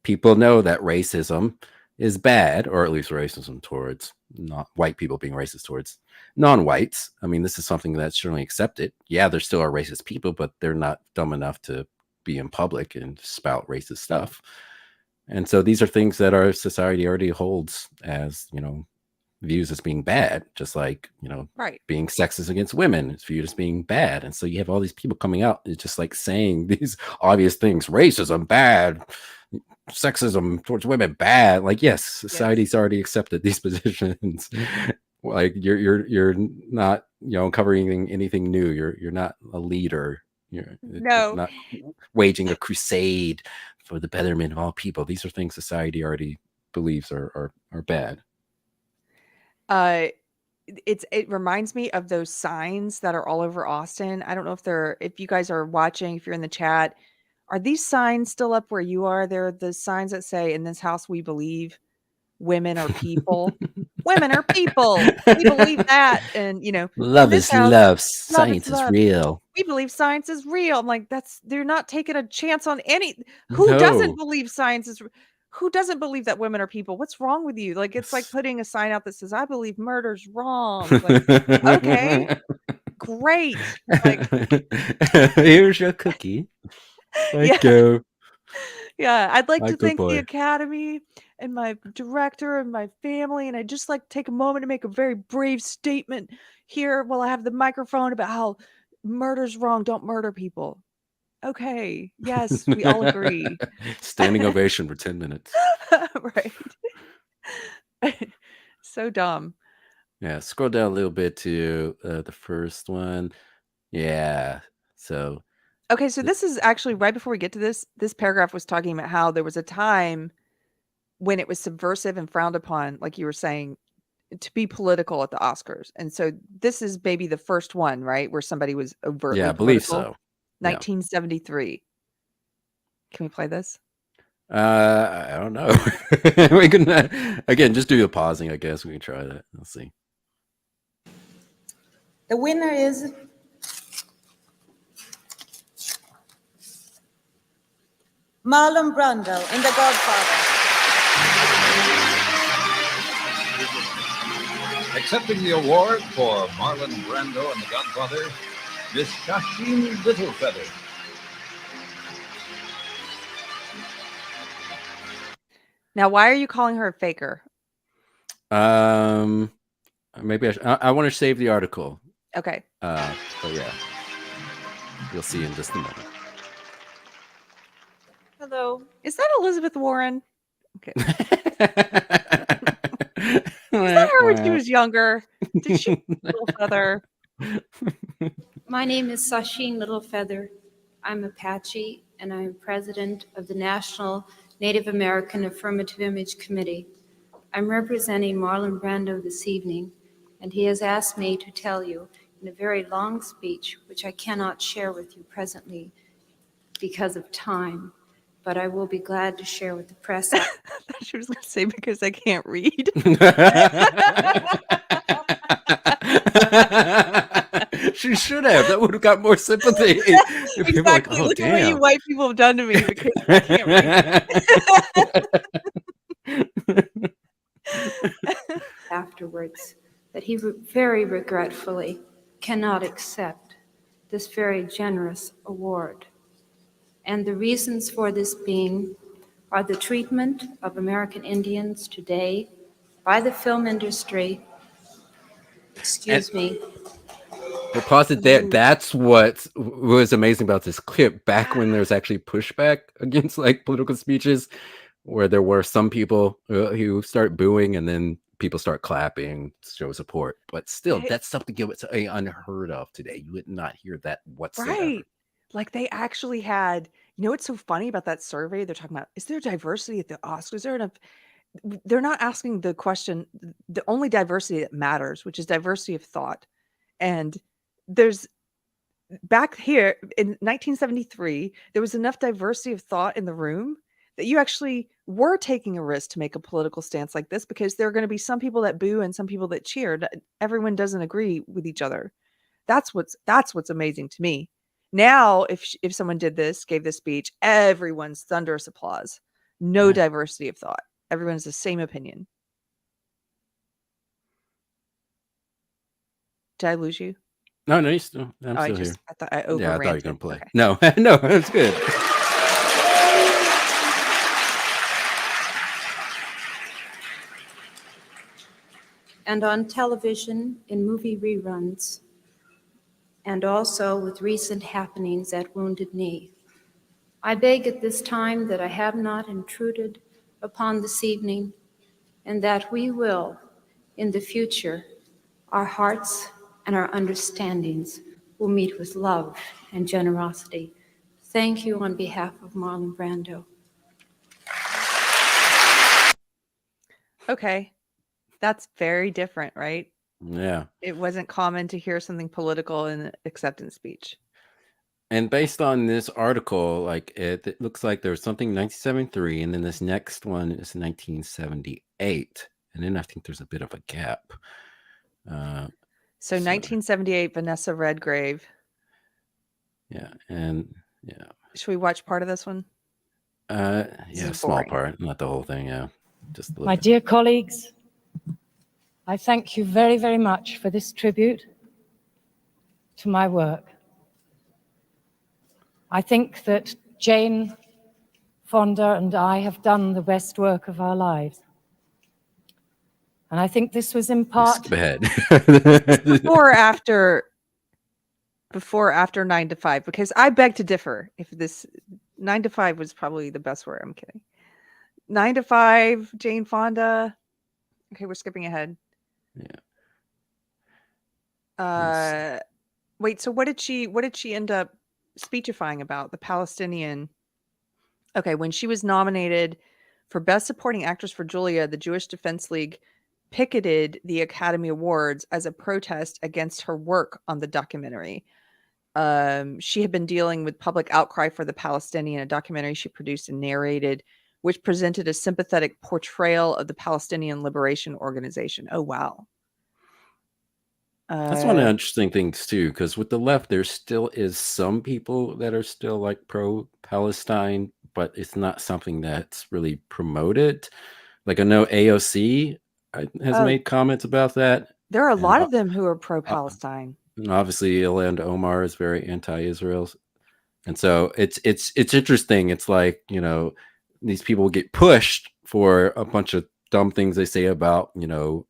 people know that racism is bad, or at least racism towards not white people being racist towards non-whites. I mean, this is something that's generally accepted. Yeah, there still are racist people, but they're not dumb enough to be in public and spout racist stuff. And so these are things that our society already holds as, views as being bad, just like, right. Being sexist against women is viewed as being bad. And so you have all these people coming out and just like saying these obvious things: racism bad, sexism towards women bad. Like, yes, society's already accepted these positions. Like you're not, covering anything new. You're not a leader. You're not waging a crusade for the betterment of all people. These are things society already believes are bad. It reminds me of those signs that are all over Austin. I don't know if you guys are watching, if you're in the chat, are these signs still up where you are? They're the signs that say, "In this house we believe women are people." Women are people. We believe that, and Love in this is house, love. love is Science is love. real. We believe science is real. I'm like, they're not taking a chance on any. Who No. doesn't believe science is? Who doesn't believe that women are people? What's wrong with you? Like, it's like putting a sign out that says, "I believe murder's wrong." Like, okay, great. Like, Here's your cookie. yeah, Thank you. yeah. I'd like My to good thank the boy. Academy and my director and my family, and I'd just like to take a moment to make a very brave statement here while I have the microphone about how murder's wrong. Don't murder people. Okay. Yes, we all agree. Standing ovation for 10 minutes. Right. So dumb. Yeah, scroll down a little bit to the first one. Yeah. So Okay, so this is actually right before we get to this paragraph was talking about how there was a time when it was subversive and frowned upon, like you were saying, to be political at the Oscars. And so this is maybe the first one, right, where somebody was yeah, overtly I believe political. so. Yeah. 1973. Can we play this? I don't know. We can again just do the pausing, I guess. We can try that. Let's see. The winner is Marlon Brando in The Godfather. Accepting the award for Marlon Brando and The Godfather, Miss Shasheen Littlefeather. Now, why are you calling her a faker? Maybe I want to save the article. Okay. But yeah, you'll see in just a moment. Hello. Is that Elizabeth Warren? Okay. Is that her when she was younger? Did she little feather? My name is Shasheen Littlefeather. I'm Apache, and I'm president of the National Native American Affirmative Image Committee. I'm representing Marlon Brando this evening, and he has asked me to tell you in a very long speech, which I cannot share with you presently because of time, but I will be glad to share with the press. I thought she was going to say because I can't read. She should have. That would have got more sympathy. If people were like, Exactly. oh, Look at what you damn. white people have done to me because I can't read. Afterwards, that he very regretfully cannot accept this very generous award. And the reasons for this being are the treatment of American Indians today by the film industry. We'll pause it there. That's what was amazing about this clip. Back when there was actually pushback against like political speeches, where there were some people who start booing and then people start clapping, show support. But still, that's something that was unheard of today. You would not hear that whatsoever. Right. Like they actually had, what's so funny about that survey? They're talking about, is there diversity at the Oscars? Is there enough? They're not asking the question, the only diversity that matters, which is diversity of thought. And there's back here in 1973, there was enough diversity of thought in the room that you actually were taking a risk to make a political stance like this, because there are going to be some people that boo and some people that cheer. Everyone doesn't agree with each other. That's what's amazing to me. Now, if someone did this, gave this speech, everyone's thunderous applause. No diversity of thought. Everyone's the same opinion. Did I lose you? No, I'm still here. I thought I overran. Yeah, I thought you were gonna play. Okay. No, no, that's good. And on television, in movie reruns, and also with recent happenings at Wounded Knee. I beg at this time that I have not intruded upon this evening, and that we will, in the future, our hearts and our understandings will meet with love and generosity. Thank you on behalf of Marlon Brando. Okay. That's very different, right? Yeah. It wasn't common to hear something political in an acceptance speech. And based on this article, like it looks like there's something 1973, and then this next one is 1978. and then I think there's a bit of a gap. So 1978, Vanessa Redgrave. Yeah, and yeah. Should we watch part of this one? Yeah, is small boring. part, not the whole thing. Yeah, just a little My bit. dear colleagues, I thank you very, very much for this tribute to my work. I think that Jane Fonda and I have done the best work of our lives. And I think this was in part... Skip ahead. Before or after 9 to 5, because I beg to differ. If this 9 to 5 was probably the best word. I'm kidding. 9 to 5, Jane Fonda. Okay, we're skipping ahead. Yeah. Wait, so what did she end up speechifying about? The Palestinian. Okay, when she was nominated for Best Supporting Actress for Julia, the Jewish Defense League picketed the Academy Awards as a protest against her work on the documentary. She had been dealing with public outcry for the Palestinian, a documentary she produced and narrated, which presented a sympathetic portrayal of the Palestinian Liberation Organization. Oh, wow. That's one of the interesting things too, because with the left, there still is some people that are still like pro-Palestine, but it's not something that's really promoted. Like I know AOC has made comments about that. There are a lot of them who are pro-Palestine. And obviously, Ilhan Omar is very anti-Israel, and so it's interesting. It's like, you know, these people get pushed for a bunch of dumb things they say about, you know,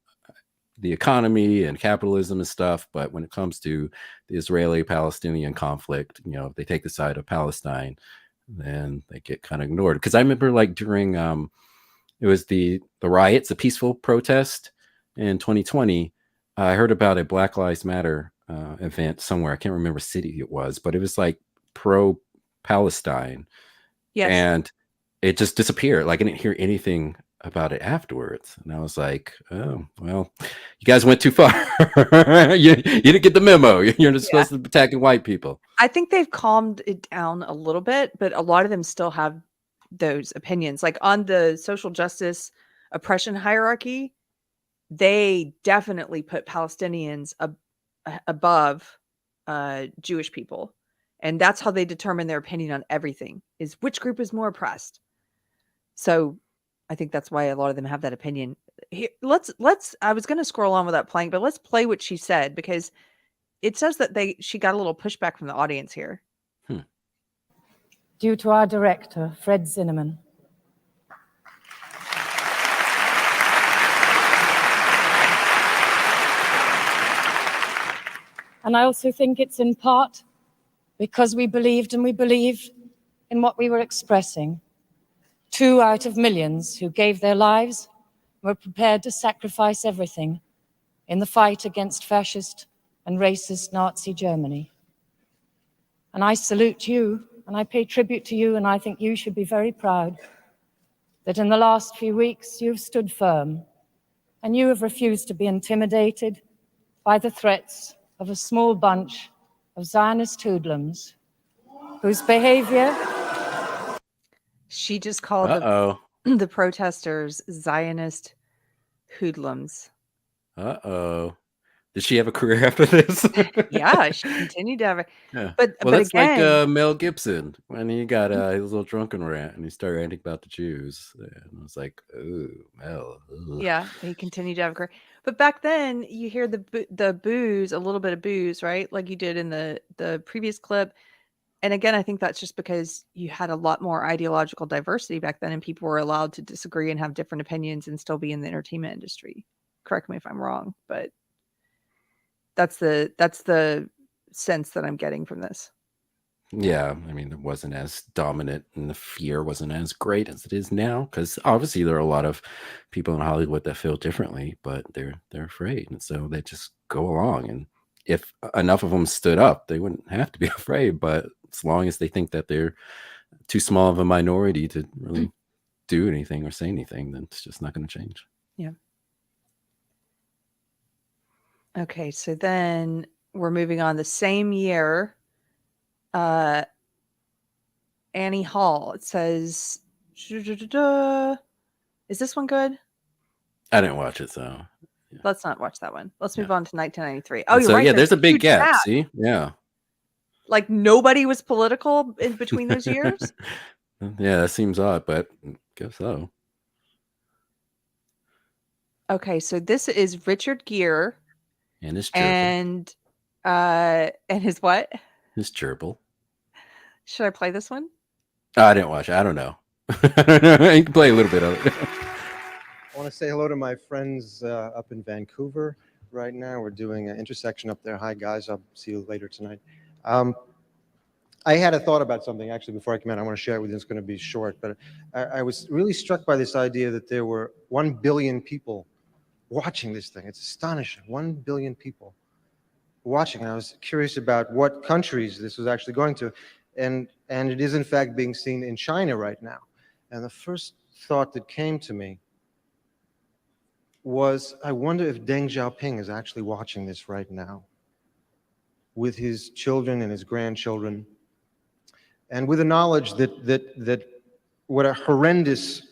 the economy and capitalism and stuff, but when it comes to the Israeli-Palestinian conflict, you know, if they take the side of Palestine, then they get kind of ignored. Because I remember, like, during it was the riots, the peaceful protest in 2020. I heard about a Black Lives Matter event somewhere. I can't remember what city it was, but it was like pro-Palestine. Yes. And it just disappeared. Like I didn't hear anything about it afterwards. And I was like, oh, well, you guys went too far. you didn't get the memo. You're just supposed to be attacking white people. I think they've calmed it down a little bit, but a lot of them still have those opinions. Like on the social justice oppression hierarchy, they definitely put Palestinians above Jewish people. And that's how they determine their opinion on everything, is which group is more oppressed. So I think that's why a lot of them have that opinion. Here, let's I was going to scroll on without playing, but let's play what she said, because it says that she got a little pushback from the audience here. Due to our director, Fred Zinnemann. And I also think it's in part because we believed and we believe in what we were expressing. 2 out of millions who gave their lives were prepared to sacrifice everything in the fight against fascist and racist Nazi Germany. And I salute you, and I pay tribute to you, and I think you should be very proud that in the last few weeks you've stood firm, and you have refused to be intimidated by the threats of a small bunch of Zionist hoodlums whose behavior... She just called the protesters Zionist hoodlums. Did she have a career after this? Yeah, she continued to have it. Yeah. But that's again, like Mel Gibson when he got his little drunken rant and he started ranting about the Jews. And I was like, oh, Mel. Ugh. Yeah, he continued to have a career. But back then, you hear the booze, a little bit of booze, right? Like you did in the previous clip. And again, I think that's just because you had a lot more ideological diversity back then, and people were allowed to disagree and have different opinions and still be in the entertainment industry. Correct me if I'm wrong, but that's the sense that I'm getting from this. Yeah, I mean, it wasn't as dominant and the fear wasn't as great as it is now, because obviously there are a lot of people in Hollywood that feel differently, but they're afraid, and so they just go along. And if enough of them stood up, they wouldn't have to be afraid. But as long as they think that they're too small of a minority to really do anything or say anything, then it's just not going to change. Yeah. Okay, so then we're moving on. The same year, Annie Hall. It says, is this one good? I didn't watch it, so. Let's not watch that one. Let's move Yeah. on to 1993. Oh, And you're so right. yeah, there's a big huge gap. See, yeah, Like nobody was political in between those years. yeah, that seems odd, but guess so. Okay, so this is Richard Gere And his gerbil, and his what? his gerbil. Should I play this one? Oh, I didn't watch it. I don't know. I don't know. You can play a little bit of it. I want to say hello to my friends up in Vancouver right now. We're doing an intersection up there. Hi, guys. I'll see you later tonight. I had a thought about something actually before I came in. I want to share it with you. It's going to be short, but I was really struck by this idea that there were 1 billion people watching this thing. It's astonishing. 1 billion people watching. And I was curious about what countries this was actually going to. And it is, in fact, being seen in China right now. And the first thought that came to me was, I wonder if Deng Xiaoping is actually watching this right now with his children and his grandchildren, and with the knowledge that what a horrendous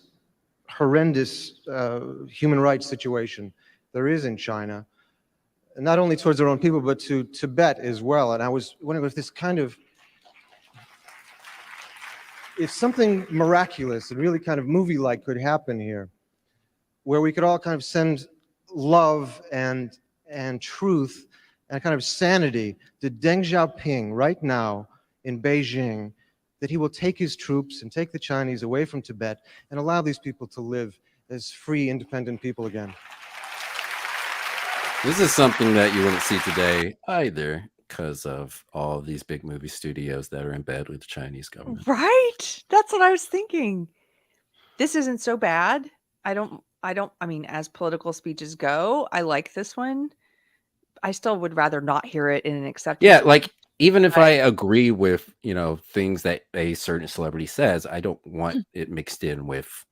human rights situation there is in China, not only towards their own people, but to Tibet as well. And I was wondering if this kind of, if something miraculous and really kind of movie-like could happen here, where we could all kind of send love and truth and kind of sanity to Deng Xiaoping right now in Beijing, that he will take his troops and take the Chinese away from Tibet and allow these people to live as free, independent people again. This is something that you wouldn't see today either, because of all of these big movie studios that are in bed with the Chinese government. Right. That's what I was thinking. This isn't so bad. I mean, as political speeches go, I like this one. I still would rather not hear it in an acceptance. Yeah, like even if I I- agree with, things that a certain celebrity says, I don't want it mixed in with,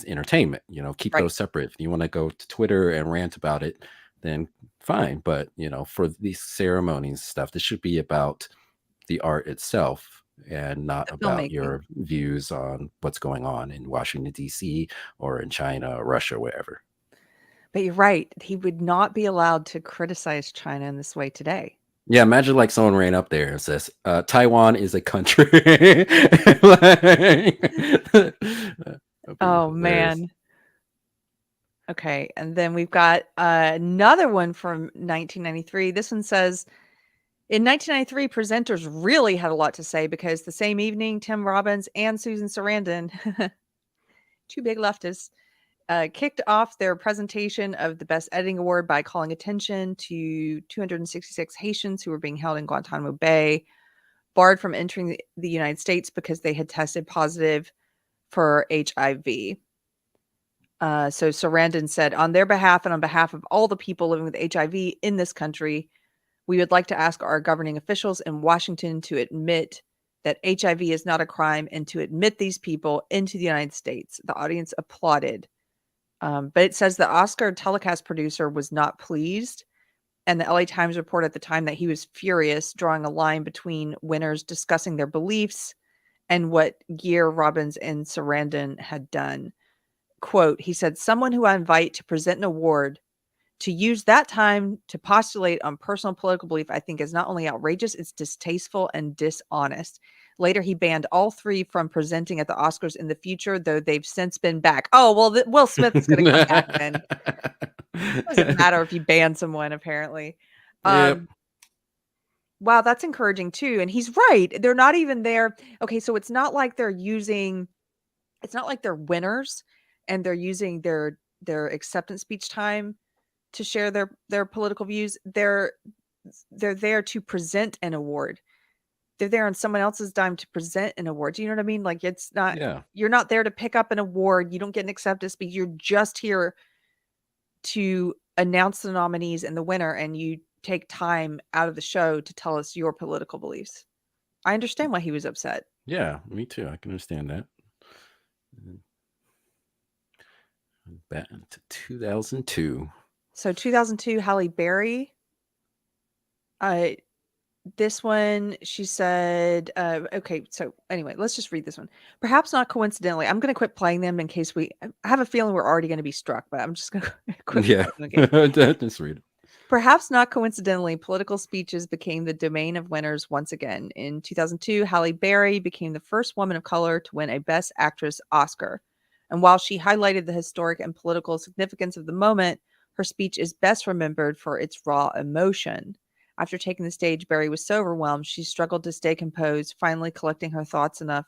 entertainment. Keep Right. those separate. If you want to go to Twitter and rant about it, then fine. But for these ceremonies stuff, this should be about the art itself and not The about filmmaking. your views on what's going on in Washington, D.C. or in China or Russia, wherever. But you're right. He would not be allowed to criticize China in this way today. Yeah, imagine like someone ran up there and says, Taiwan is a country. Oh, man. Okay, and then we've got another one from 1993. This one says, in 1993, presenters really had a lot to say because the same evening, Tim Robbins and Susan Sarandon, two big leftists, kicked off their presentation of the Best Editing Award by calling attention to 266 Haitians who were being held in Guantanamo Bay, barred from entering the United States because they had tested positive for HIV. So Sarandon said, on their behalf and on behalf of all the people living with HIV in this country, we would like to ask our governing officials in Washington to admit that HIV is not a crime and to admit these people into the United States. The audience applauded. But it says the Oscar telecast producer was not pleased. And the LA Times reported at the time that he was furious, drawing a line between winners discussing their beliefs and what Gere, Robbins, and Sarandon had done. Quote, he said, someone who I invite to present an award to use that time to postulate on personal political belief, I think is not only outrageous, it's distasteful and dishonest. Later, he banned all three from presenting at the Oscars in the future, though they've since been back. Oh, well, Will Smith is going to come back then. It doesn't matter if you ban someone, apparently. Yep. Wow, that's encouraging too. And he's right. They're not even there. Okay, so it's not like they're winners and they're using their acceptance speech time to share their political views. They're there to present an award. They're there on someone else's dime to present an award. Do you know what I mean? Like it's not, you're not there to pick up an award. You don't get an acceptance speech. You're just here to announce the nominees and the winner, and you take time out of the show to tell us your political beliefs. I understand why he was upset. Yeah, me too. I can understand that. Back to 2002. So 2002, Halle Berry This one, she said, okay, so anyway, let's just read this one. Perhaps not coincidentally, I'm going to quit playing them in case I have a feeling we're already going to be struck, but I'm just going to quit Yeah. playing the game. Just read it. Perhaps not coincidentally, political speeches became the domain of winners once again. In 2002, Halle Berry became the first woman of color to win a Best Actress Oscar. And while she highlighted the historic and political significance of the moment, her speech is best remembered for its raw emotion. After taking the stage, Berry was so overwhelmed she struggled to stay composed, finally collecting her thoughts enough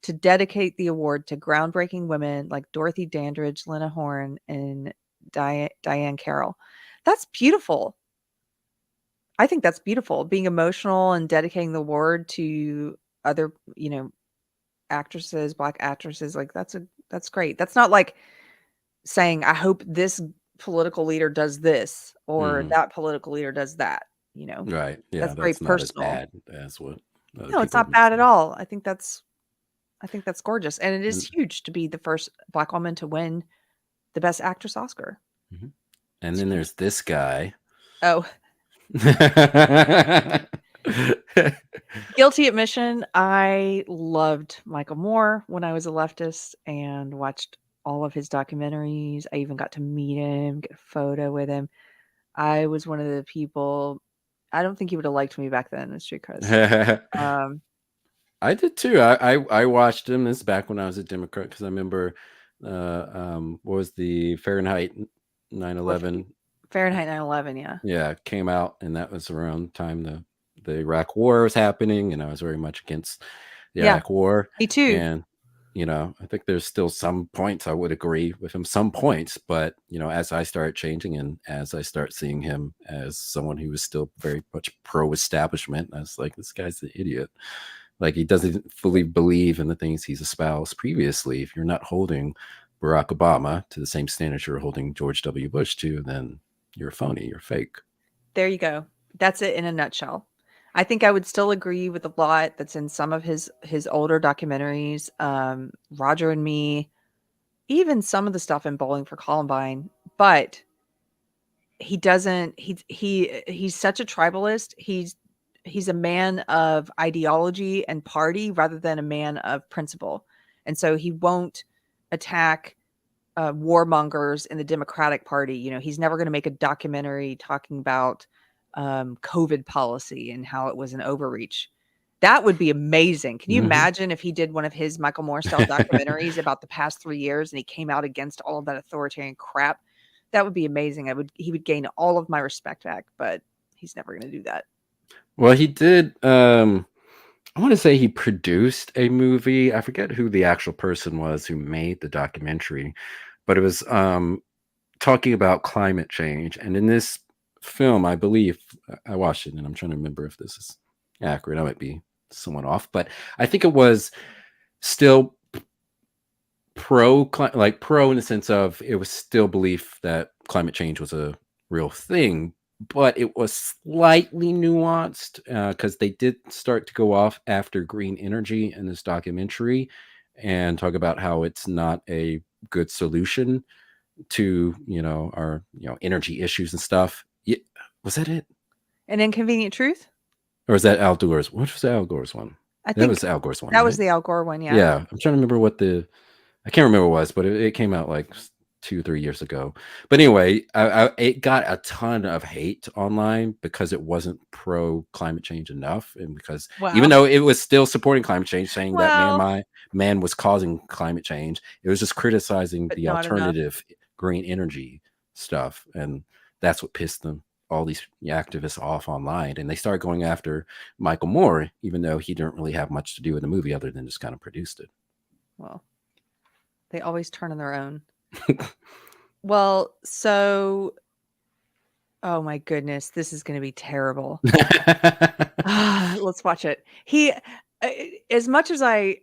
to dedicate the award to groundbreaking women like Dorothy Dandridge, Lena Horne, and Diane Carroll. That's beautiful. I think that's beautiful. Being emotional and dedicating the award to other, actresses, Black actresses, like that's great. That's not like saying, I hope this political leader does this or that political leader does that, Right. Yeah, That's very that's not as personal. bad as what other No, it's people not bad at say. all. I think that's gorgeous. And it is And, huge to be the first Black woman to win the Best Actress Oscar. mhm. And then there's this guy. Oh, guilty admission, I loved Michael Moore when I was a leftist and watched all of his documentaries. I even got to meet him, get a photo with him. I was one of the people. I don't think he would have liked me back then, it's because um I did too. I watched him. This is back when I was a Democrat because I remember what was the Fahrenheit 9/11? Fahrenheit 9/11, yeah. Yeah, came out, and that was around the time the Iraq War was happening, and I was very much against the Yeah, Iraq War. me too. And I think there's still some points I would agree with him, some points, but as I start changing and as I start seeing him as someone who was still very much pro-establishment, I was like, this guy's an idiot. Like, he doesn't fully believe in the things he's espoused previously. If you're not holding Barack Obama to the same standards you're holding George W. Bush to, then you're a phony, you're fake. There you go. That's it in a nutshell. I think I would still agree with a lot that's in some of his older documentaries, Roger and Me, even some of the stuff in Bowling for Columbine, but he doesn't he's such a tribalist. He's a man of ideology and party rather than a man of principle. And so he won't attack warmongers in the Democratic Party. He's never going to make a documentary talking about COVID policy and how it was an overreach. That would be amazing. Can you imagine if he did one of his Michael Moore style documentaries about the past 3 years and he came out against all of that authoritarian crap? That would be amazing. He would gain all of my respect back, but he's never going to do that. Well, he did. I want to say he produced a movie. I forget who the actual person was who made the documentary, but it was talking about climate change. And in this film, I believe I watched it, and I'm trying to remember if this is accurate. I might be somewhat off, but I think it was still pro in the sense of it was still belief that climate change was a real thing, but it was slightly nuanced because they did start to go off after green energy in this documentary and talk about how it's not a good solution to our energy issues and stuff. Yeah, was that it? An Inconvenient Truth? Or was that Al Gore's? What was the Al Gore's one? I think that was Al Gore's one. That was right? the Al Gore one, yeah. Yeah, I'm trying to remember I can't remember what it was, but it came out like 2-3 years ago. But anyway, it got a ton of hate online because it wasn't pro climate change enough, and because even though it was still supporting climate change, saying that man was causing climate change, it was just criticizing the alternative green energy stuff, and that's what pissed all these activists off online, and they started going after Michael Moore, even though he didn't really have much to do with the movie other than just kind of produced it. Well, they always turn on their own. Well, so, oh my goodness, this is going to be terrible. Let's watch it. As much as I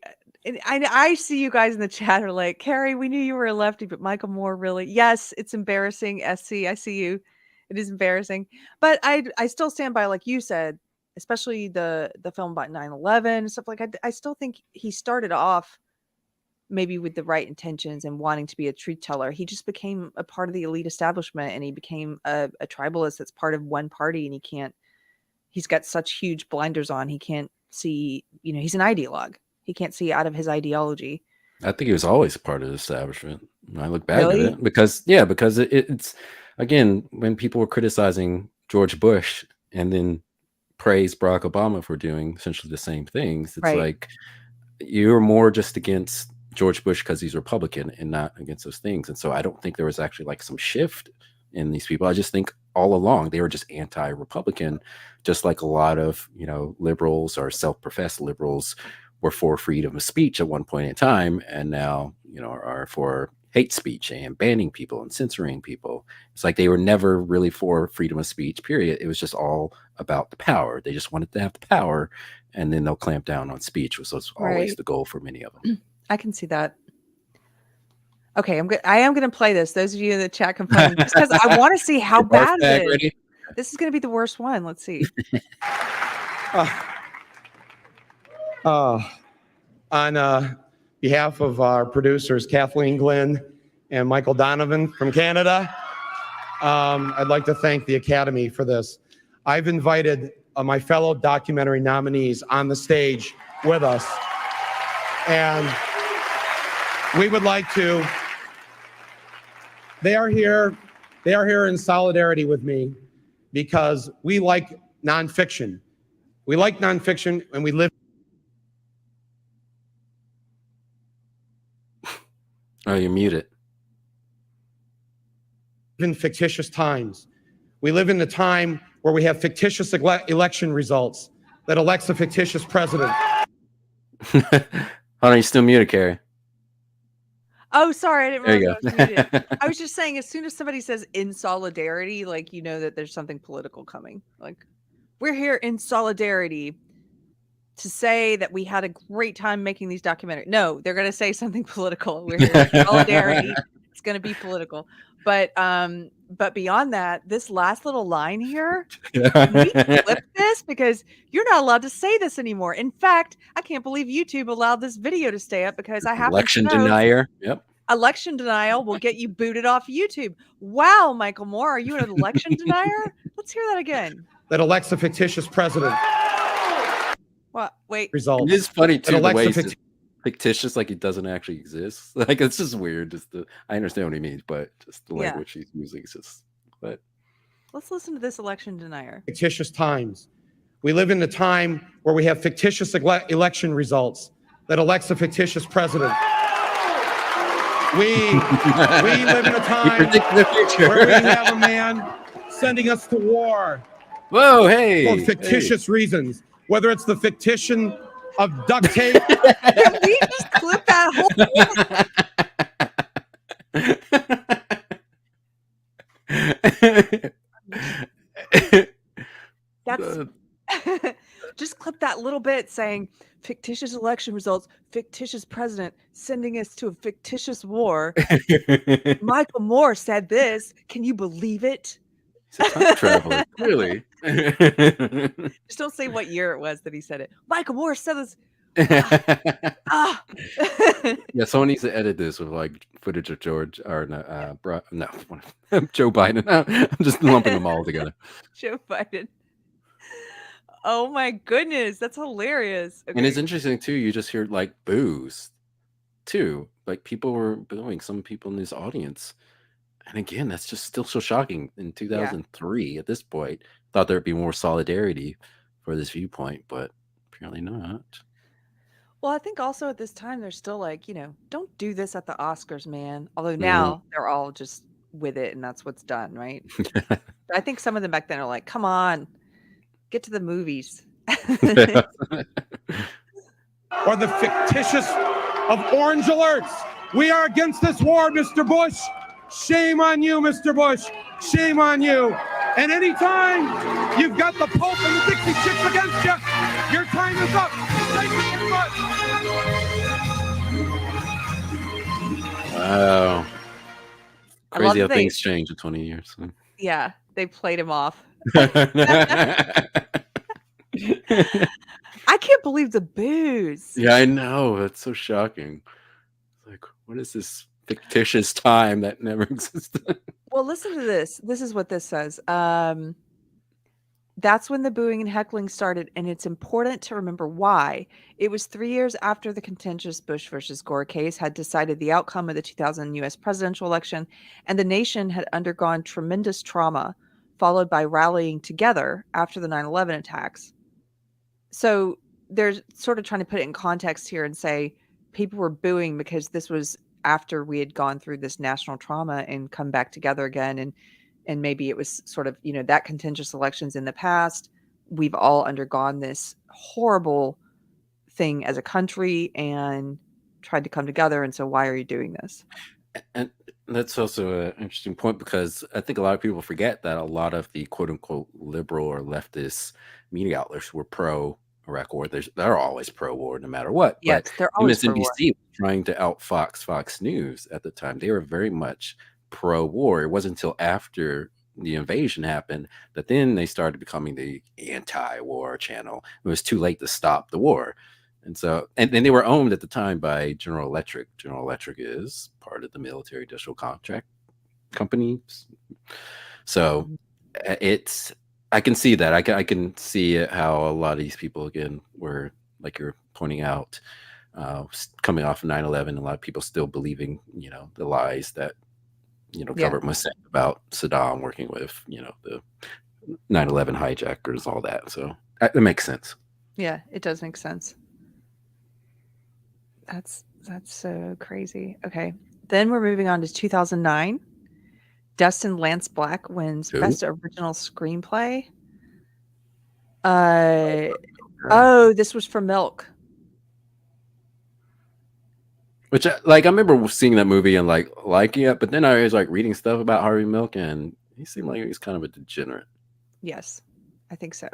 see you guys in the chat are like, Keri, we knew you were a lefty, but Michael Moore, really? Yes, it's embarrassing. SC, I see you. It is embarrassing, but I still stand by, like you said, especially the film about 9/11 and stuff like that. I still think he started off maybe with the right intentions and wanting to be a truth teller. He just became a part of the elite establishment, and he became a tribalist that's part of one party, and he can't he's got such huge blinders on. He can't see, he's an ideologue. He can't see out of his ideology. I think he was always part of the establishment. When I look back Really? at it, because it's again, when people were criticizing George Bush and then praise Barack Obama for doing essentially the same things, it's Right. like you're more just against George Bush because he's Republican and not against those things. And so I don't think there was actually like some shift in these people. I just think all along they were just anti-Republican, just like a lot of liberals or self-professed liberals were for freedom of speech at one point in time, and now are for hate speech and banning people and censoring people. It's like they were never really for freedom of speech, period. It was just all about the power. They just wanted to have the power, and then they'll clamp down on speech, which was always Right. the goal for many of them. I can see that. Okay, I am going to play this. Those of you in the chat can play just because I want to see how bad it is. Ready? This is going to be the worst one. Let's see. On behalf of our producers, Kathleen Glynn and Michael Donovan from Canada, I'd like to thank the Academy for this. I've invited my fellow documentary nominees on the stage with us, and we would like to, they are here in solidarity with me because we like nonfiction. We like nonfiction and we live. Oh, you're muted. In fictitious times. We live in a time where we have fictitious election results that elects a fictitious president. Hold on, you still muted, Keri. Oh, sorry, I didn't There you realize I was go. muted. I was just saying, as soon as somebody says in solidarity, like that there's something political coming. Like, we're here in solidarity to say that we had a great time making these documentaries. No, they're going to say something political. We're here in solidarity. It's going to be political. But beyond that, this last little line here, can we flip this? Because you're not allowed to say this anymore. In fact, I can't believe YouTube allowed this video to stay up because I happen Election to know denier. Yep. election denial will get you booted off YouTube. Wow, Michael Moore, are you an election denier? Let's hear that again. That elects a fictitious president. What? Wait. Results. It is funny too the way Alexa he's fictitious, like it doesn't actually exist. Like it's just weird. I understand what he means, but just the Yeah. language he's using is just. But Let's listen to this election denier. Fictitious times. We live in a time where we have fictitious election results that elects a fictitious president. We live in a time predict the future. where we have a man sending us to war Whoa, hey! for fictitious reasons, whether it's the fictition of duct tape. Can we just clip that whole That's just clip that little bit saying fictitious election results, fictitious president sending us to a fictitious war. Michael Moore said this. Can you believe it? He's a time traveler, clearly. Just don't say what year it was that he said it. Michael Moore said this. Yeah, someone needs to edit this with like footage of Joe Biden. I'm just lumping them all together. Joe Biden. Oh my goodness, that's hilarious. And it's interesting too. You just hear like boos, too. Like people were booing some people in this audience, and again, that's just still so shocking. In 2003, at this point, thought there'd be more solidarity for this viewpoint, but apparently not. Well, I think also at this time they're still like, don't do this at the Oscars, man. Although now they're all just with it, and that's what's done, right? I think some of them back then are like, come on, get to the movies. Or the fictitious of orange alerts. We are against this war, Mr. Bush. Shame on you, Mr. Bush. Shame on you. And anytime you've got the Pope and the Dixie Chicks against you, your time is up. Thank you very much. Wow. I love Crazy how that things change in 20 years. Yeah, they played him off. I can't believe the booze. Yeah, I know. That's so shocking. Like, what is this fictitious time that never existed? Well, listen to this. This is what this says. That's when the booing and heckling started, and it's important to remember why. It was 3 years after the contentious Bush versus Gore case had decided the outcome of the 2000 US presidential election, and the nation had undergone tremendous trauma, followed by rallying together after the 9/11 attacks. So they're sort of trying to put it in context here and say people were booing because this was after we had gone through this national trauma and come back together again, and maybe it was sort of, that contentious elections in the past. We've all undergone this horrible thing as a country and tried to come together. And so why are you doing this? And that's also an interesting point, because I think a lot of people forget that a lot of the quote unquote liberal or leftist media outlets were pro Iraq war. They're always pro war no matter what. Yes, But they're always pro-war. MSNBC was trying to outfox Fox News at the time. They were very much pro war. It wasn't until after the invasion happened that then they started becoming the anti-war channel. It was too late to stop the war. And so, and they were owned at the time by General Electric. General Electric is part of the military industrial contract company. So I can see that. I can see how a lot of these people, again, were, like you're pointing out, coming off of 9/11, a lot of people still believing, the lies that, government was saying about Saddam working with, the 9/11 hijackers, all that. So that makes sense. Yeah, it does make sense. That's so crazy. Okay. Then we're moving on to 2009. Dustin Lance Black wins Who? Best Original Screenplay. This was for Milk. Which, I remember seeing that movie and liking it, but then I was reading stuff about Harvey Milk, and he seemed like he was kind of a degenerate. Yes, I think so.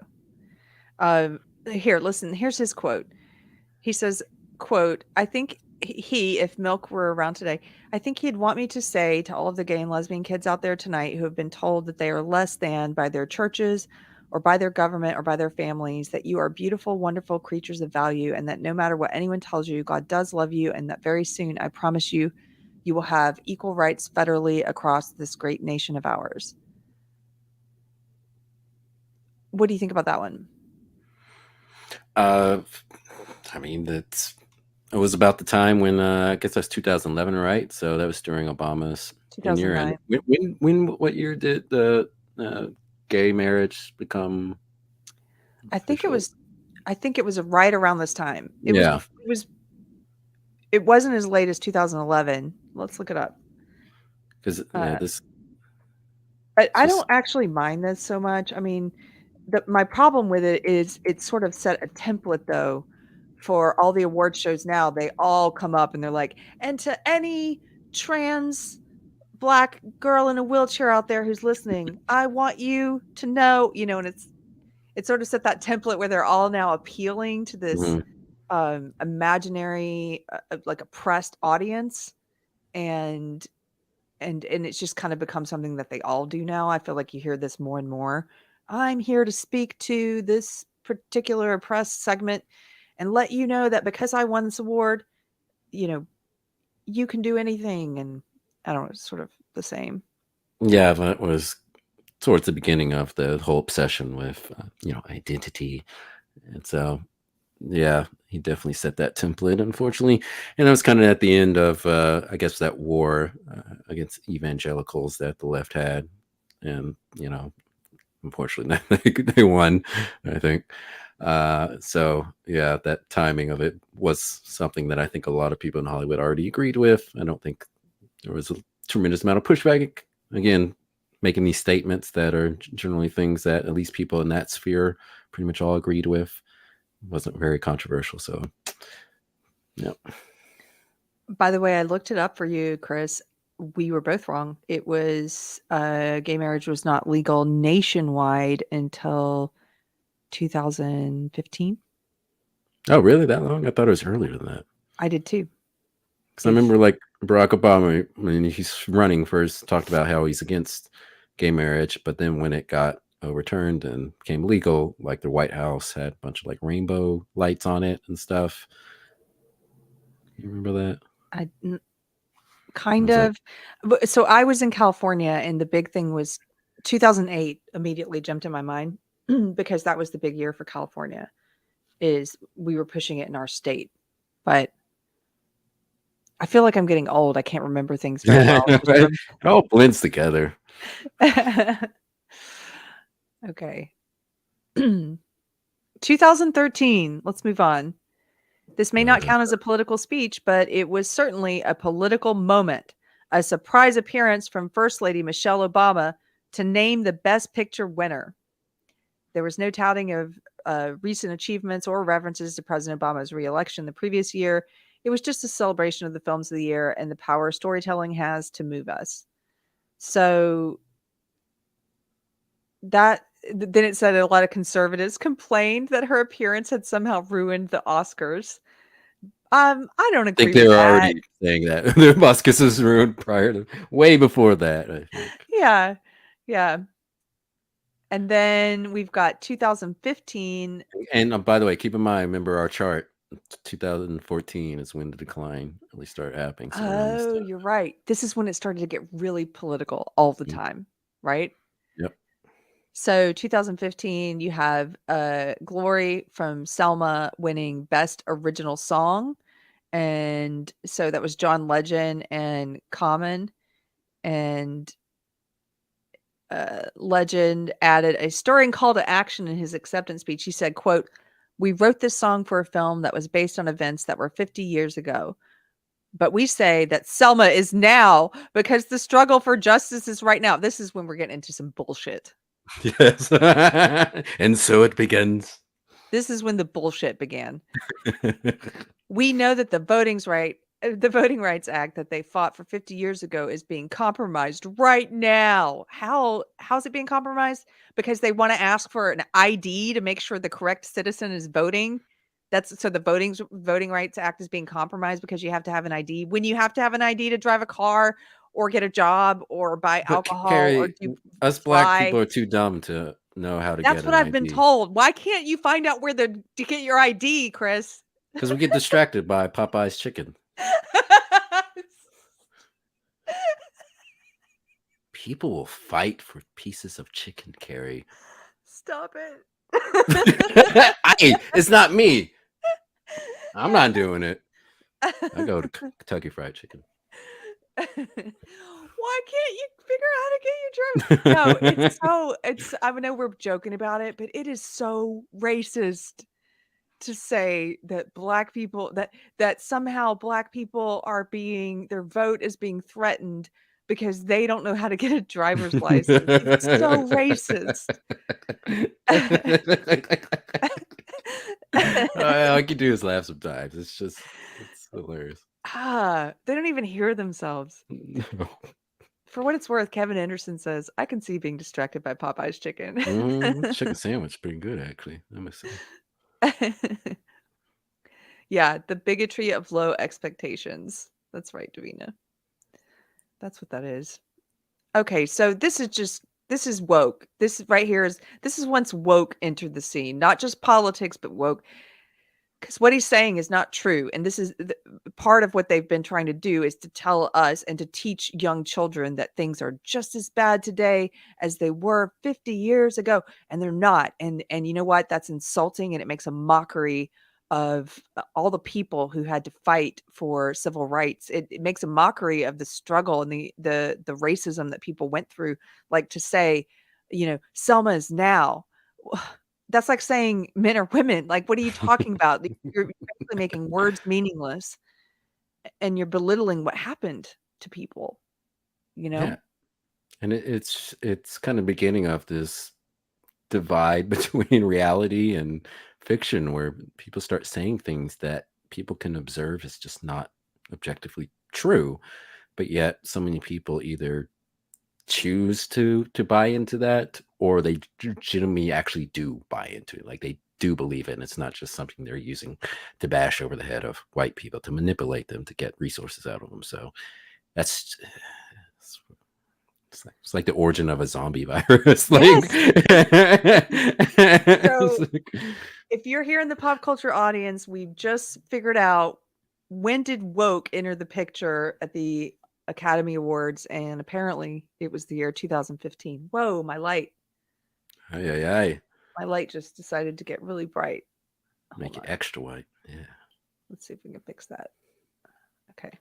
Here, listen. Here's his quote. He says, quote, I think if Milk were around today, I think he'd want me to say to all of the gay and lesbian kids out there tonight who have been told that they are less than by their churches or by their government or by their families, that you are beautiful, wonderful creatures of value, and that no matter what anyone tells you, God does love you, and that very soon, I promise you, you will have equal rights federally across this great nation of ours. What do you think about that one? It was about the time when I guess that's 2011, right? So that was during Obama's tenure. 2009. What year did the gay marriage become? I think it official? was right around this time. It Yeah. it wasn't as late as 2011. Let's look it up. Because I don't actually mind this so much. I mean, my problem with it is it's sort of set a template, though, for all the award shows now. They all come up and they're like, and to any trans Black girl in a wheelchair out there who's listening, I want you to know, and it's sort of set that template where they're all now appealing to this imaginary, oppressed audience, and it's just kind of become something that they all do now. I feel like you hear this more and more. I'm here to speak to this particular oppressed segment and let you know that because I won this award, you can do anything. And I don't know, it's sort of the same. Yeah, that was towards the beginning of the whole obsession with, identity. And so, yeah, he definitely set that template, unfortunately. And it was kind of at the end of, I guess, that war against evangelicals that the left had. And, unfortunately, they won, I think. So, yeah, that timing of it was something that I think a lot of people in Hollywood already agreed with. I don't think there was a tremendous amount of pushback. Again, making these statements that are generally things that at least people in that sphere pretty much all agreed with. It wasn't very controversial. So, yeah. By the way, I looked it up for you, Chris. We were both wrong. It was gay marriage was not legal nationwide until 2015. Oh, really? That long? I thought it was earlier than that. I did too. Because I remember Barack Obama, when he's running first, talked about how he's against gay marriage, but then when it got overturned and became legal, the White House had a bunch of rainbow lights on it and stuff. You remember that? Kind of. So I was in California, and the big thing was 2008 immediately jumped in my mind. because that was the big year for California. Is we were pushing it in our state, but I feel like I'm getting old. I can't remember things very well. It all blends together. Okay. 2013. Let's move on. This may not count as a political speech, but it was certainly a political moment. A surprise appearance from First Lady Michelle Obama to name the Best Picture winner. There was no touting of recent achievements or references to President Obama's reelection the previous year. It was just a celebration of the films of the year and the power storytelling has to move us. So then it said a lot of conservatives complained that her appearance had somehow ruined the Oscars. I don't I agree think they with were that. already saying that. The Oscars was ruined way before that, I think. Yeah. Yeah. And then we've got 2015. And by the way, keep in mind, remember our chart. 2014 is when the decline really started happening. So Oh, you're right. This is when it started to get really political all the time, right? Yep. So 2015, you have Glory from Selma winning Best Original Song. And so that was John Legend and Common. And Legend added a stirring call to action in his acceptance speech. He said, quote, "We wrote this song for a film that was based on events that were 50 years ago. But we say that Selma is now because the struggle for justice is right now." This is when we're getting into some bullshit. Yes. And so it begins. This is when the bullshit began. We know that the Voting Rights Act that they fought for 50 years ago is being compromised right now. How's it being compromised? Because they want to ask for an ID to make sure the correct citizen is voting. So the Voting Rights Act is being compromised because you have to have an ID. When you have to have an ID to drive a car or get a job or buy alcohol or us black people are too dumb to know how to get an ID. That's what I've been told. Why can't you find out where to get your ID, Chris? Because we get distracted by Popeye's chicken. People will fight for pieces of chicken, Keri. Stop it. It's not me. I'm not doing it. I go to Kentucky Fried Chicken. Why can't you figure out how to get your driver's? No, I know we're joking about it, but it is so racist to say that black people that somehow black people are their vote is being threatened because they don't know how to get a driver's license. It's so racist. All I can do is laugh sometimes. It's hilarious. They don't even hear themselves. No. For what it's worth, Kevin Anderson says, "I can see being distracted by Popeye's chicken." Chicken sandwich, pretty good actually. I must say. Yeah, the bigotry of low expectations. That's right, Davina. That's what that is. Okay, so this is woke. This is once woke entered the scene, not just politics, but woke. Because what he's saying is not true. And this is part of what they've been trying to do is to tell us and to teach young children that things are just as bad today as they were 50 years ago. And they're not. And you know what? That's insulting. And it makes a mockery of all the people who had to fight for civil rights. It makes a mockery of the struggle and the racism that people went through. Like to say, Selma is now. That's like saying men or women. Like, what are you talking about? You're basically making words meaningless and you're belittling what happened to people, Yeah. And it's kind of beginning of this divide between reality and fiction where people start saying things that people can observe as just not objectively true. But yet so many people either choose to buy into that or they legitimately actually do buy into it. Like they do believe it, and it's not just something they're using to bash over the head of white people to manipulate them to get resources out of them. So it's like the origin of a zombie virus. Like, so if you're here in the pop culture audience, we've just figured out when did woke enter the picture at the Academy Awards, and apparently it was the year 2015. Whoa, my light. Aye. My light just decided to get really bright. Make Hold it on. extra white. Yeah. Let's see if we can fix that. Okay.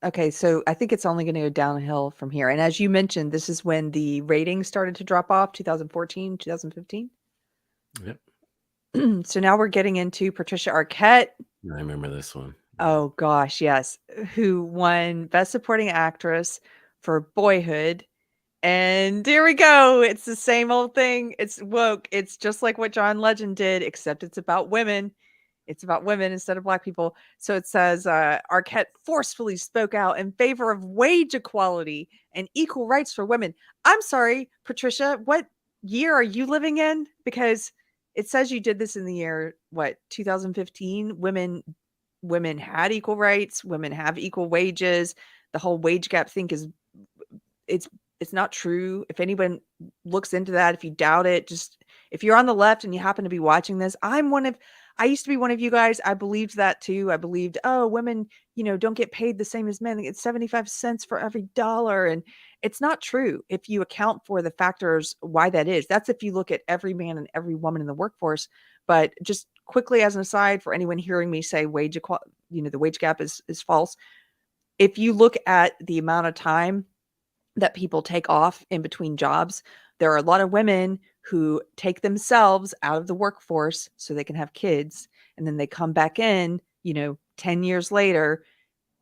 Okay, so I think it's only going to go downhill from here. And as you mentioned, this is when the ratings started to drop off, 2014, 2015. Yep. So now we're getting into Patricia Arquette. I remember this one. Oh gosh, yes. Who won Best Supporting Actress for Boyhood. And here we go. It's the same old thing. It's woke. It's just like what John Legend did, except it's about women. It's about women instead of black people. So it says Arquette forcefully spoke out in favor of wage equality and equal rights for women. I'm sorry, Patricia, what year are you living in? Because it says you did this in the year, what, 2015? Women had equal rights, women have equal wages. The whole wage gap thing is it's not true. If anyone looks into that, if you doubt it, just if you're on the left and you happen to be watching this, I used to be one of you guys. I believed that too. I believed, oh, women, don't get paid the same as men. They get 75 cents for every dollar. And it's not true. If you account for the factors why that is, that's if you look at every man and every woman in the workforce. But just quickly as an aside, for anyone hearing me say wage equality, the wage gap is false. If you look at the amount of time that people take off in between jobs, there are a lot of women who take themselves out of the workforce so they can have kids, and then they come back in 10 years later,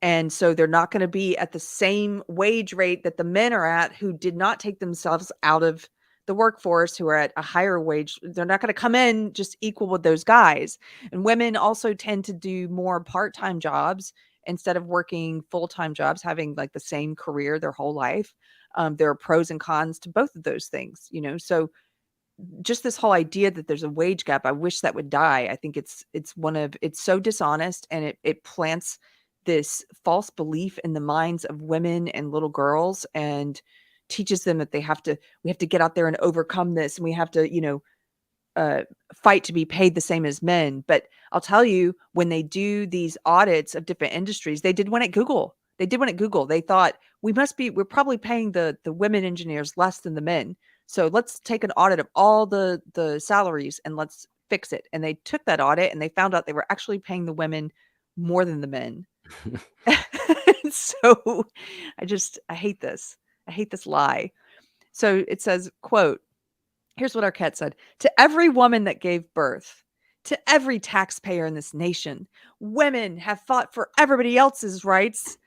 and so they're not going to be at the same wage rate that the men are at who did not take themselves out of the workforce, who are at a higher wage. They're not going to come in just equal with those guys. And women also tend to do more part-time jobs instead of working full-time jobs, having like the same career their whole life. There are pros and cons to both of those things, so just this whole idea that there's a wage gap, I wish that would die. I think it's so dishonest, and it plants this false belief in the minds of women and little girls, and teaches them that we have to get out there and overcome this, and we have to fight to be paid the same as men. But I'll tell you, when they do these audits of different industries, they did one at Google. They thought we're probably paying the women engineers less than the men. So let's take an audit of all the salaries and let's fix it. And they took that audit and they found out they were actually paying the women more than the men. So I hate this. I hate this lie. So it says, quote, here's what Arquette said: "To every woman that gave birth, to every taxpayer in this nation, women have fought for everybody else's rights.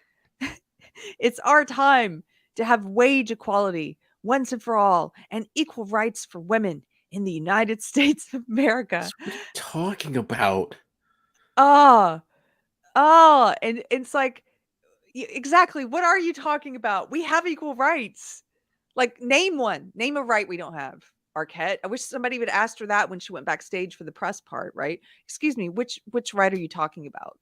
It's our time to have wage equality once and for all, and equal rights for women in the United States of America." What are you talking about? And it's like, exactly, what are you talking about? We have equal rights. Like, name a right we don't have, Arquette. I wish somebody would ask her that when she went backstage for the press part, right? Excuse me, which right are you talking about?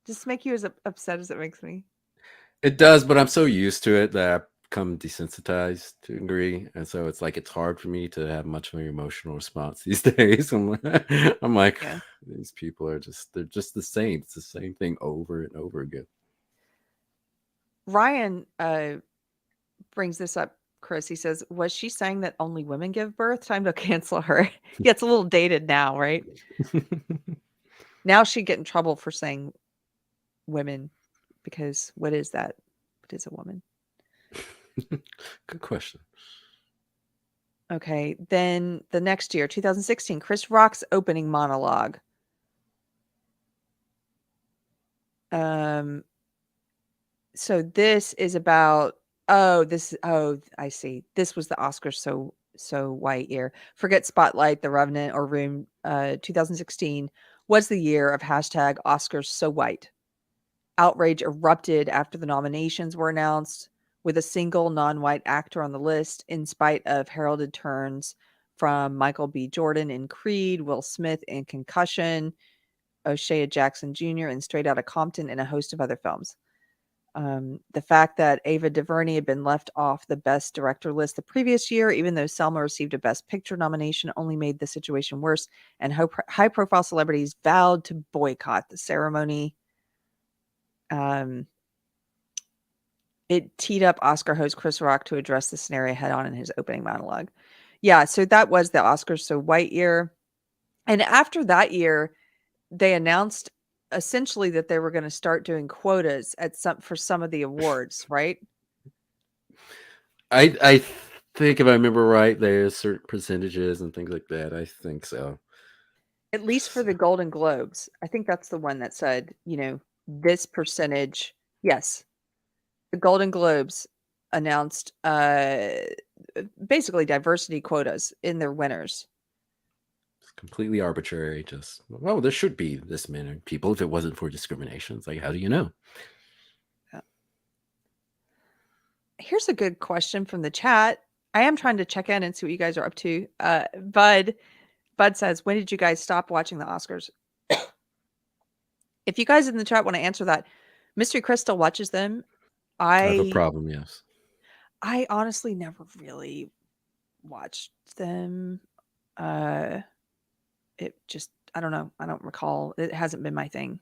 Just make you as upset as it makes me. It does, but I'm so used to it that I've become desensitized to a degree, and so it's like it's hard for me to have much of an emotional response these days. I'm like, Yeah. these people are they're just the same. It's the same thing over and over again. Ryan brings this up, Chris. He says, was she saying that only women give birth? Time to cancel her. Yeah, it's a little dated now, right? Now she'd get in trouble for saying women, because what is that? What is a woman? Good question. Okay, then the next year, 2016, Chris Rock's opening monologue. So this is about, I see. This was the Oscars so white year. Forget Spotlight, The Revenant, or Room. 2016 was the year of hashtag Oscars so white. Outrage erupted after the nominations were announced, with a single non-white actor on the list, in spite of heralded turns from Michael B. Jordan in Creed, Will Smith in Concussion, O'Shea Jackson Jr. in Straight Outta Compton, and a host of other films. The fact that Ava DuVernay had been left off the Best Director list the previous year, even though Selma received a Best Picture nomination, only made the situation worse, and high-profile celebrities vowed to boycott the ceremony. it teed up Oscar host Chris Rock to address the scenario head on in his opening monologue. Yeah, so that was the Oscars so white year. And after that year, they announced essentially that they were going to start doing quotas for some of the awards, right? I think if I remember right, there's certain percentages and things like that. I think so. At least for the Golden Globes. I think that's the one that said, this percentage. Yes. The Golden Globes announced basically diversity quotas in their winners. It's completely arbitrary. Just, well, there should be this many people if it wasn't for discrimination. It's like, how do you know? Here's a good question from the chat. I am trying to check in and see what you guys are up to. Bud says, when did you guys stop watching the Oscars? If you guys in the chat want to answer that, Mystery Crystal watches them. I have a problem, yes. I honestly never really watched them. It just, I don't know. I don't recall. It hasn't been my thing.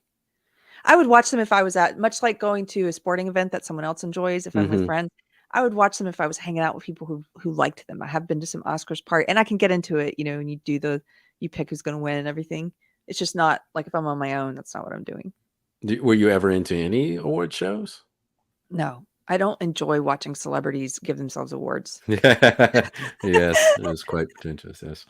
I would watch them if I was much like going to a sporting event that someone else enjoys. If I'm with friends, I would watch them if I was hanging out with people who liked them. I have been to some Oscars party, and I can get into it, and you pick who's going to win and everything. It's just not like if I'm on my own, that's not what I'm doing. Were you ever into any award shows? No, I don't enjoy watching celebrities give themselves awards. Yes, it was quite pretentious. Yes.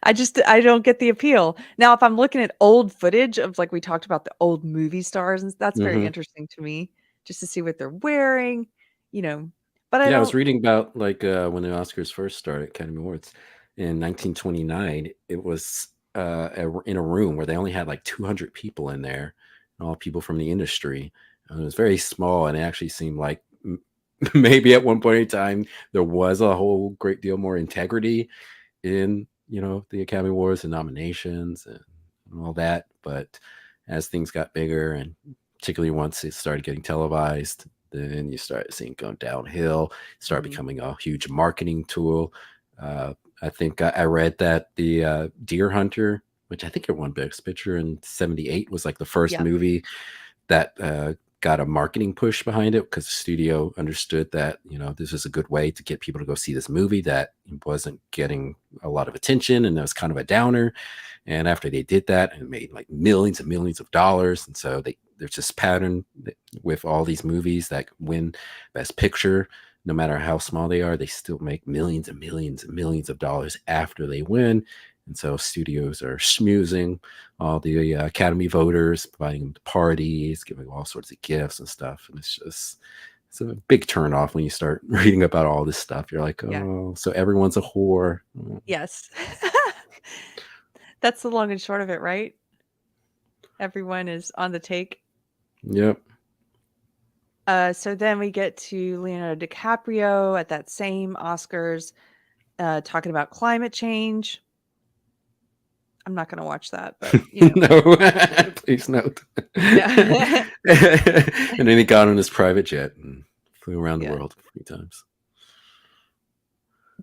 I don't get the appeal. Now, if I'm looking at old footage of, like we talked about, the old movie stars, and that's very interesting to me, just to see what they're wearing, But I was reading about when the Oscars first started, Academy Awards, in 1929. It was in a room where they only had like 200 people in there, and all people from the industry. And it was very small, and it actually seemed like maybe at one point in time there was a whole great deal more integrity in the Academy Awards and nominations and all that. But as things got bigger, and particularly once it started getting televised, then you start seeing it going downhill, start becoming a huge marketing tool. I think I read that the Deer Hunter, which I think it won Best Picture in '78, was like the first movie that got a marketing push behind it, because the studio understood that this is a good way to get people to go see this movie that wasn't getting a lot of attention, and it was kind of a downer. And after they did that, it made like millions and millions of dollars. And so there's this pattern with all these movies that win Best Picture, no matter how small they are, they still make millions and millions and millions of dollars after they win. And so studios are schmoozing all the Academy voters, providing them parties, giving all sorts of gifts and stuff. And it's a big turnoff when you start reading about all this stuff. You're like, oh, so everyone's a whore. Yes. That's the long and short of it, right? Everyone is on the take. Yep. So then we get to Leonardo DiCaprio at that same Oscars talking about climate change. I'm not going to watch that, but no, please note. Yeah. And then he got on his private jet and flew around the world 3 times.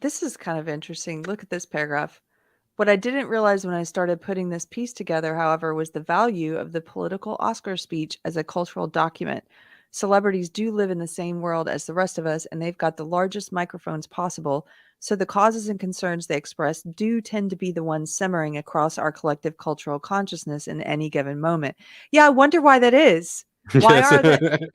This is kind of interesting. Look at this paragraph. What I didn't realize when I started putting this piece together, however, was the value of the political Oscar speech as a cultural document. Celebrities do live in the same world as the rest of us, and they've got the largest microphones possible. So the causes and concerns they express do tend to be the ones simmering across our collective cultural consciousness in any given moment. Yeah, I wonder why that is. Why are they?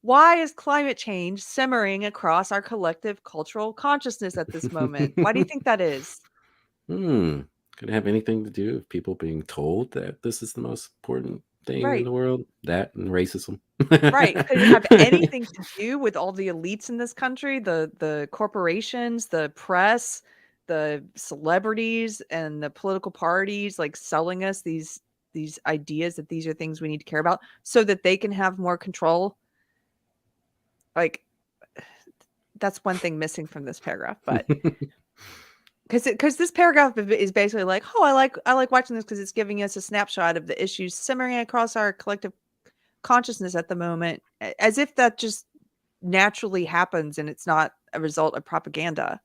Why is climate change simmering across our collective cultural consciousness at this moment? Why do you think that is? Could it have anything to do with people being told that this is the most important thing in the world? That and racism. Right. Could it have anything to do with all the elites in this country, the corporations, the press, the celebrities, and the political parties, like selling us these ideas that these are things we need to care about so that they can have more control? Like, that's one thing missing from this paragraph, but because this paragraph is basically like, oh, I like watching this because it's giving us a snapshot of the issues simmering across our collective consciousness at the moment, as if that just naturally happens and it's not a result of propaganda.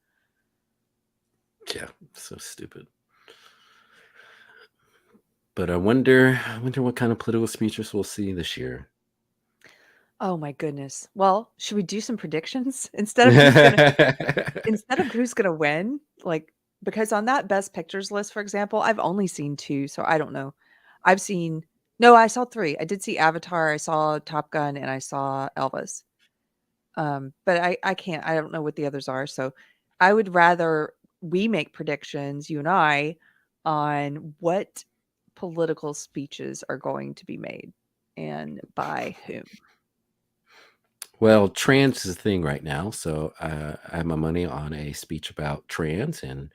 Yeah, so stupid. But I wonder what kind of political speeches we'll see this year. Oh my goodness. Well, should we do some predictions instead of who's gonna win? Like, because on that Best Pictures list, for example, I've only seen 2, so I don't know. I've seen No, I saw 3. I did see Avatar, I saw Top Gun, and I saw Elvis. But I don't know what the others are, so I would rather we make predictions, you and I, on what political speeches are going to be made and by whom. Well, trans is a thing right now, so I have my money on a speech about trans, and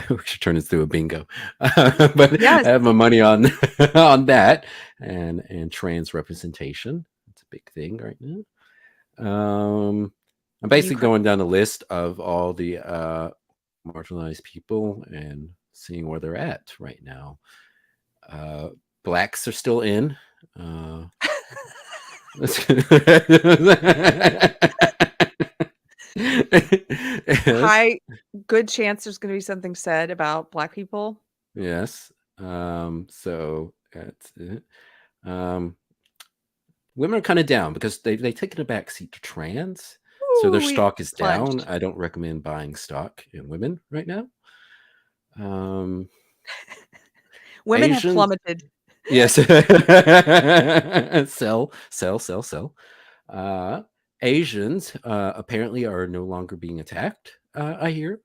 we should turn this to a bingo. But Yes. I have my money on on that and trans representation. It's a big thing right now. I'm basically going down the list of all the marginalized people and seeing where they're at right now. Blacks are still in. Good chance there's going to be something said about Black people. Yes. So that's it. Women are kind of down because they've taken a back seat to trans. So their Ooh, stock is plunged. down. I don't recommend buying stock in women right now. Women Asians, have plummeted. yes. Sell. Asians apparently are no longer being attacked, I hear.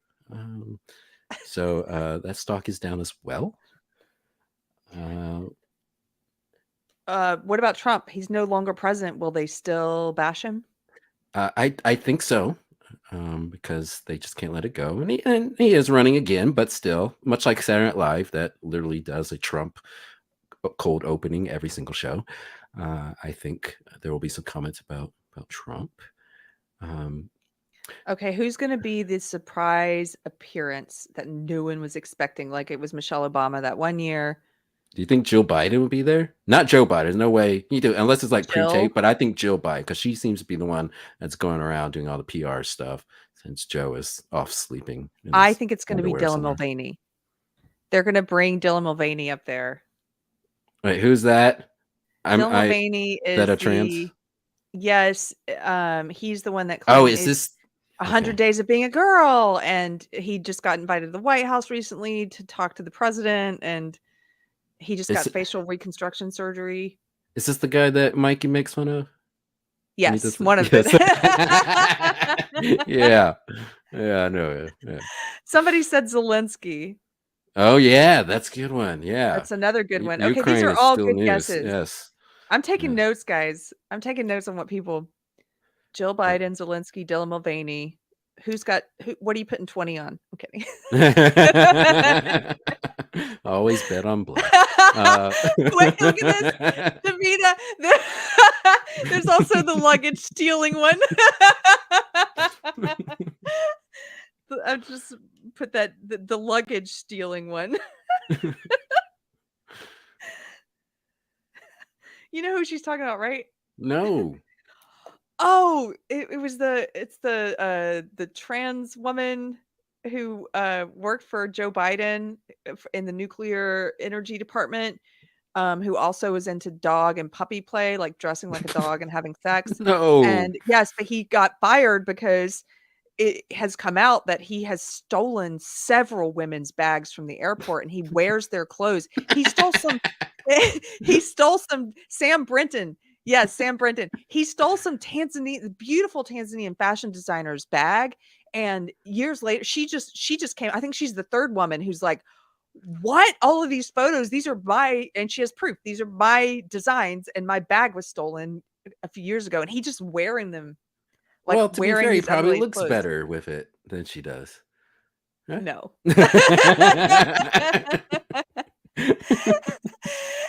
So that stock is down as well. What about Trump? He's no longer president. Will they still bash him? I think so, because they just can't let it go. And he is running again, but still, much like Saturday Night Live, that literally does a Trump cold opening every single show. I think there will be some comments about Trump. Okay, who's going to be the surprise appearance that no one was expecting? Like it was Michelle Obama that one year. Do you think Jill Biden would be there? Not Joe Biden. There's no way you do, unless it's like Jill? pre-tape. But I think Jill Biden, because she seems to be the one that's going around doing all the PR stuff since Joe is off sleeping. I think it's going to be underwear Dylan somewhere. Mulvaney. They're going to bring Dylan Mulvaney up there. Wait, who's that? Dylan Mulvaney is that a trans? Yes, he's the one that claimed is this 100 Days of Being a Girl, and he just got invited to the White House recently to talk to the president, and he just got facial reconstruction surgery. Is this the guy that Mikey makes fun of? Yes, one of them. Yeah, I know. Yeah. Somebody said Zelensky. Oh yeah, that's a good one. Yeah, that's another good one. Ukraine okay, these are all good news. guesses. Yes, I'm taking notes, guys. I'm taking notes on what people. Jill Biden, Zelensky, Dylan Mulvaney. What are you putting 20 on? I'm kidding. Always bet on blood. Wait, look at this. Davina. There's also the luggage stealing one. I just put that the luggage stealing one. You know who she's talking about, right? No. Oh, it's the trans woman who worked for Joe Biden in the nuclear energy department, who also was into dog and puppy play, like dressing like a dog and having sex. No. And yes, but he got fired because it has come out that he has stolen several women's bags from the airport and he wears their clothes. He stole some Sam Brenton. Yes, Sam Brenton. He stole some beautiful Tanzanian fashion designer's bag. And years later, she just came. I think she's the third woman who's like, what? All of these photos, these are and she has proof. These are my designs and my bag was stolen a few years ago. And he just wearing them. Like well, to be fair, he probably looks better with it than she does. Huh? No.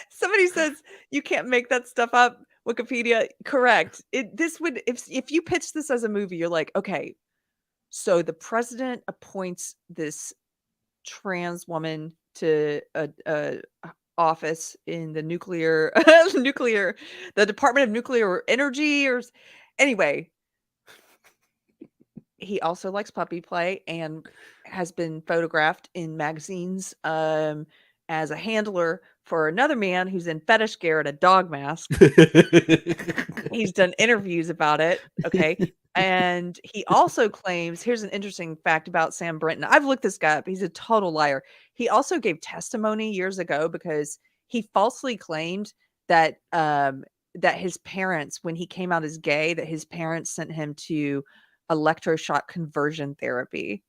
Somebody says you can't make that stuff up. Wikipedia, correct. If you pitch this as a movie, you're like, okay, so the president appoints this trans woman to a office in the the Department of Nuclear Energy, or anyway. He also likes puppy play and has been photographed in magazines, and as a handler for another man who's in fetish gear and a dog mask. He's done interviews about it. Okay. And he also claims, here's an interesting fact about Sam Brinton. I've looked this guy up. He's a total liar. He also gave testimony years ago because he falsely claimed that that his parents, when he came out as gay, that his parents sent him to electroshock conversion therapy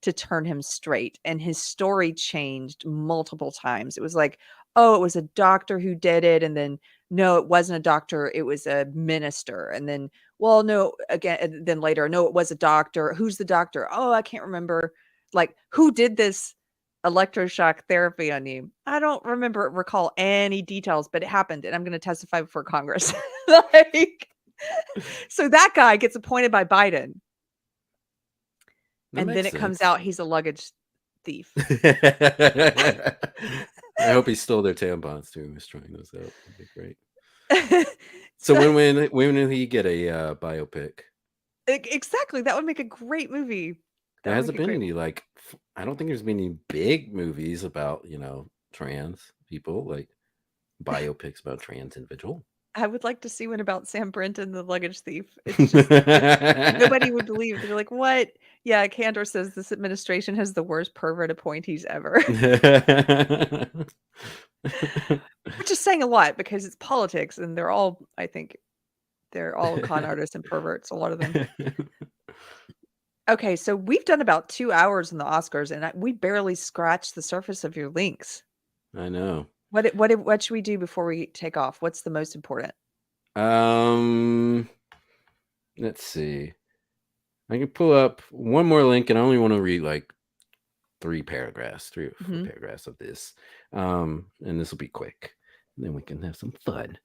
to turn him straight. And his story changed multiple times. It was like, oh, it was a doctor who did it. And then, no, it wasn't a doctor. It was a minister. And then, well, no, again, and then later, no, it was a doctor. Who's the doctor? Oh, I can't remember. Like, who did this electroshock therapy on you? I don't recall any details, but it happened. And I'm going to testify before Congress. Like, so that guy gets appointed by Biden. That And then makes it comes sense. out he's a luggage thief. I hope he stole their tampons too. He was trying those out. That'd be great. So when will he get a biopic? Exactly. That would make a great movie. There hasn't been any I don't think there's been any big movies about, trans people, like biopics about trans individual. I would like to see one about Sam Brinton, the luggage thief. It's just nobody would believe. They're like, what? Yeah, Candor says this administration has the worst pervert appointees ever. Which is saying a lot because it's politics and they're all, I think, they're all con artists and perverts, a lot of them. Okay, so we've done about 2 hours in the Oscars and we barely scratched the surface of your links. I know. What should we do before we take off? What's the most important? Let's see. I can pull up one more link, and I only want to read like 3 paragraphs, 3 or 4 paragraphs of this. And this will be quick. And then we can have some fun.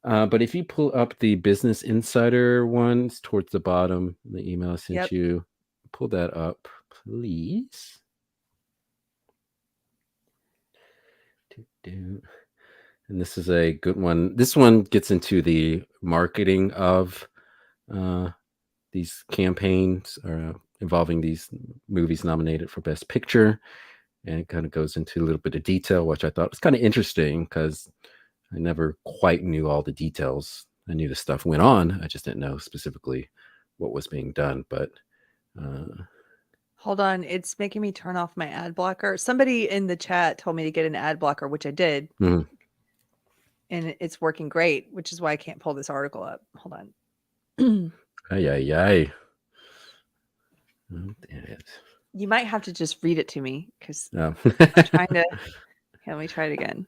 But if you pull up the Business Insider ones towards the bottom, the email I sent you, pull that up, please. And this is a good one. This one gets into the marketing of these campaigns involving these movies nominated for Best Picture. And it kind of goes into a little bit of detail, which I thought was kind of interesting because I never quite knew all the details. I knew the stuff went on. I just didn't know specifically what was being done. But hold on, it's making me turn off my ad blocker. Somebody in the chat told me to get an ad blocker, which I did. And it's working great, which is why I can't pull this article up. Hold on. Ay. You might have to just read it to me because I'm trying to. Let me try it again.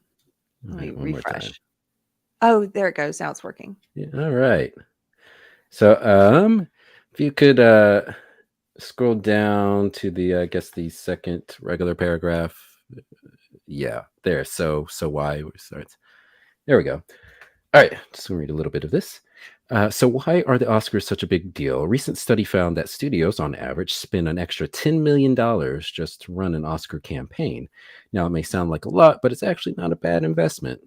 Let me refresh. Oh, there it goes. Now it's working. Yeah, all right. So if you could scroll down to the I guess the second regular paragraph. Yeah, there. So why it starts. There we go. All right, just going to read a little bit of this. So why are the Oscars such a big deal? A recent study found that studios, on average, spend an extra $10 million just to run an Oscar campaign. Now, it may sound like a lot, but it's actually not a bad investment.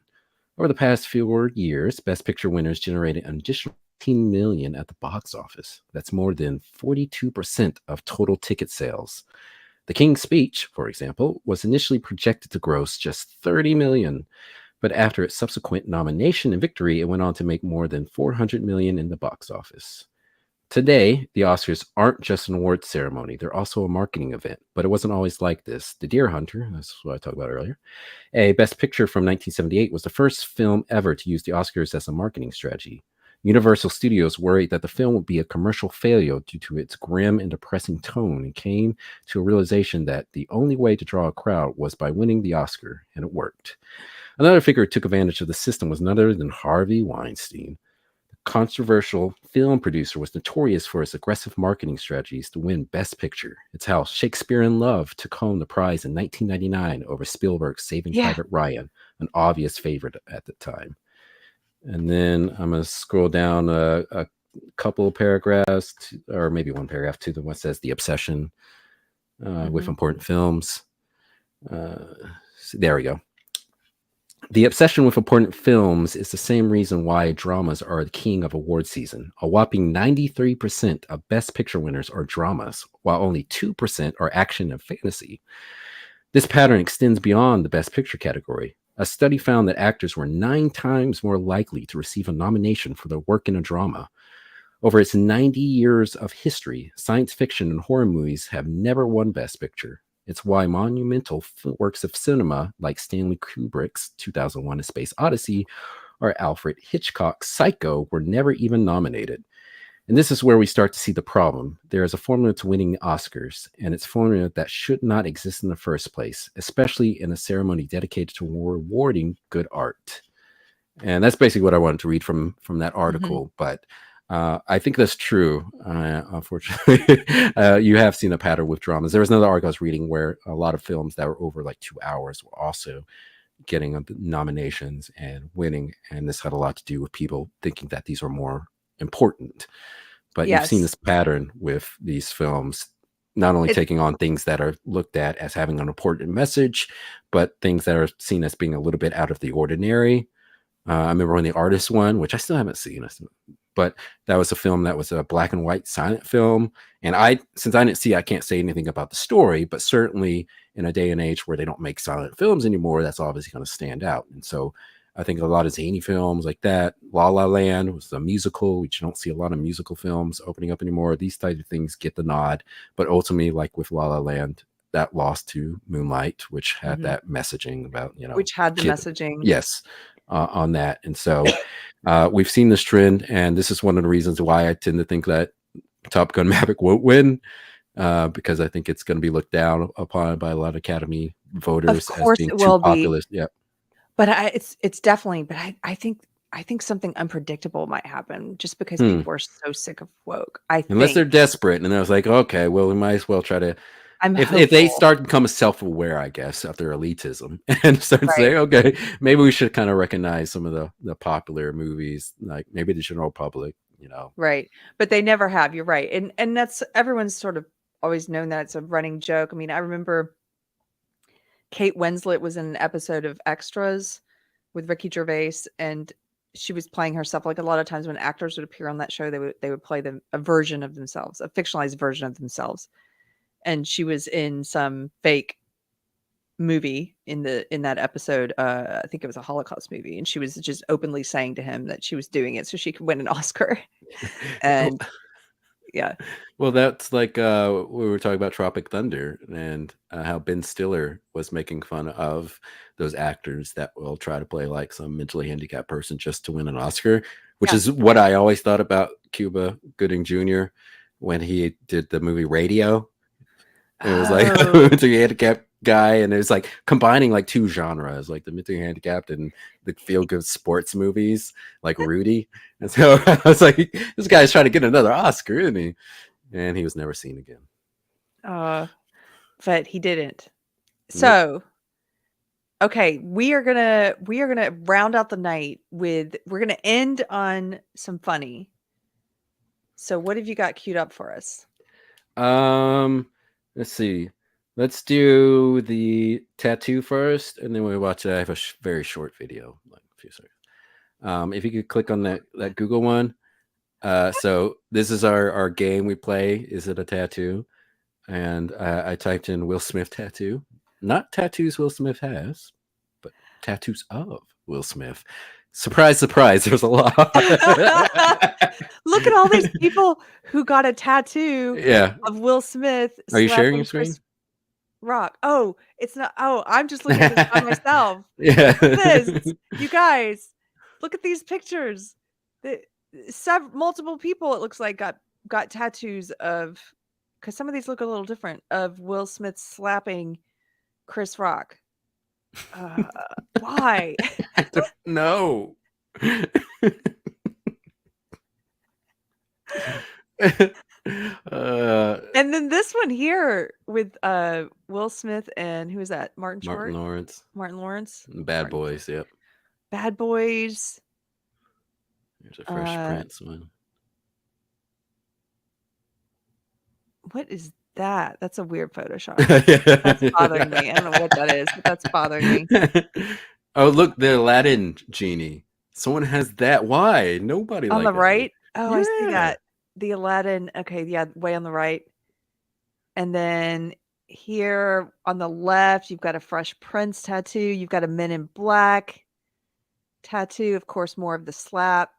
Over the past few years, Best Picture winners generated an additional $15 million at the box office. That's more than 42% of total ticket sales. The King's Speech, for example, was initially projected to gross just $30 million. But after its subsequent nomination and victory, it went on to make more than $400 million in the box office. Today, the Oscars aren't just an awards ceremony. They're also a marketing event, but it wasn't always like this. The Deer Hunter, that's what I talked about earlier, a Best Picture from 1978, was the first film ever to use the Oscars as a marketing strategy. Universal Studios worried that the film would be a commercial failure due to its grim and depressing tone and came to a realization that the only way to draw a crowd was by winning the Oscar, and it worked. Another figure who took advantage of the system was none other than Harvey Weinstein. The controversial film producer was notorious for his aggressive marketing strategies to win Best Picture. It's how Shakespeare in Love took home the prize in 1999 over Spielberg's Saving Private Ryan, an obvious favorite at the time. And then I'm going to scroll down a couple of paragraphs, or maybe one paragraph to the one that says The Obsession with important films. There we go. The obsession with important films is the same reason why dramas are the king of award season. A whopping 93% of Best Picture winners are dramas, while only 2% are action and fantasy. This pattern extends beyond the Best Picture category. A study found that actors were 9 times more likely to receive a nomination for their work in a drama. Over its 90 years of history, science fiction and horror movies have never won Best Picture. It's why monumental works of cinema like Stanley Kubrick's 2001: A Space Odyssey or Alfred Hitchcock's Psycho were never even nominated. And this is where we start to see the problem. There is a formula to winning the Oscars, and it's a formula that should not exist in the first place, especially in a ceremony dedicated to rewarding good art. And that's basically what I wanted to read from that article. But I think that's true. Unfortunately, you have seen a pattern with dramas. There was another article I was reading where a lot of films that were over like 2 hours were also getting nominations and winning. And this had a lot to do with people thinking that these were more important. But you've seen this pattern with these films, not only taking on things that are looked at as having an important message, but things that are seen as being a little bit out of the ordinary. I remember when The Artist won, which I still haven't seen, but that was a film that was a black and white silent film. And since I didn't see, I can't say anything about the story, but certainly in a day and age where they don't make silent films anymore, that's obviously going to stand out. And so I think a lot of zany films like that, La La Land was a musical, which you don't see a lot of musical films opening up anymore. These types of things get the nod, but ultimately, like with La La Land, that lost to Moonlight, which had that messaging about, which had the messaging. Yes. On that. And so we've seen this trend, and this is one of the reasons why I tend to think that Top Gun Maverick won't win, because I think it's going to be looked down upon by a lot of Academy voters as being too populist. Yeah. But it's definitely, but I think something unpredictable might happen just because people are so sick of woke. Unless they're desperate, and I was like, okay, well, we might as well try to. If they start to become self-aware, I guess, of their elitism, and start to say, okay, maybe we should kind of recognize some of the popular movies, like maybe the general public, Right. But they never have. You're right. And that's, everyone's sort of always known that it's a running joke. I mean, I remember Kate Winslet was in an episode of Extras with Ricky Gervais, and she was playing herself. Like a lot of times when actors would appear on that show, they would play a version of themselves, a fictionalized version of themselves. And she was in some fake movie in that episode. I think it was a Holocaust movie, and she was just openly saying to him that she was doing it so she could win an Oscar. And yeah. Well, that's like we were talking about Tropic Thunder, and how Ben Stiller was making fun of those actors that will try to play like some mentally handicapped person just to win an Oscar, which is what I always thought about Cuba Gooding Jr. when he did the movie Radio. It was like a mentally handicapped guy, and it was like combining like two genres, like the mentally handicapped and the feel-good sports movies, like Rudy. And so I was like, this guy's trying to get another Oscar, isn't he? And he was never seen again. But he didn't. So, okay, we are gonna round out the night we're gonna end on some funny. So, what have you got queued up for us? Let's see. Let's do the tattoo first, and then we watch it. I have a very short video, like a few seconds. If you could click on that Google one. So this is our game we play. Is it a tattoo? And I typed in Will Smith tattoo. Not tattoos Will Smith has, but tattoos of Will Smith. Surprise, surprise. There's a lot. Look at all these people who got a tattoo of Will Smith. Are you sharing your screen? Rock. Oh, it's not. Oh, I'm just looking at this by myself. Yeah. Look at this. You guys, look at these pictures. Multiple people, it looks like, got tattoos of, because some of these look a little different, of Will Smith slapping Chris Rock. Why? I don't know. And then this one here with Will Smith and who is that? Martin Lawrence. Martin Lawrence. Bad Boys. Yep. Bad Boys. There's a Fresh Prince one. What is that? That's a weird Photoshop. That's bothering me. I don't know what that is, but that's bothering me. Oh, look, the Aladdin genie. Someone has that. Why? Nobody on like the right. Oh, I see that. The Aladdin. Okay, yeah, way on the right. And then here on the left, you've got a Fresh Prince tattoo. You've got a Men in Black tattoo. Of course, more of the slap.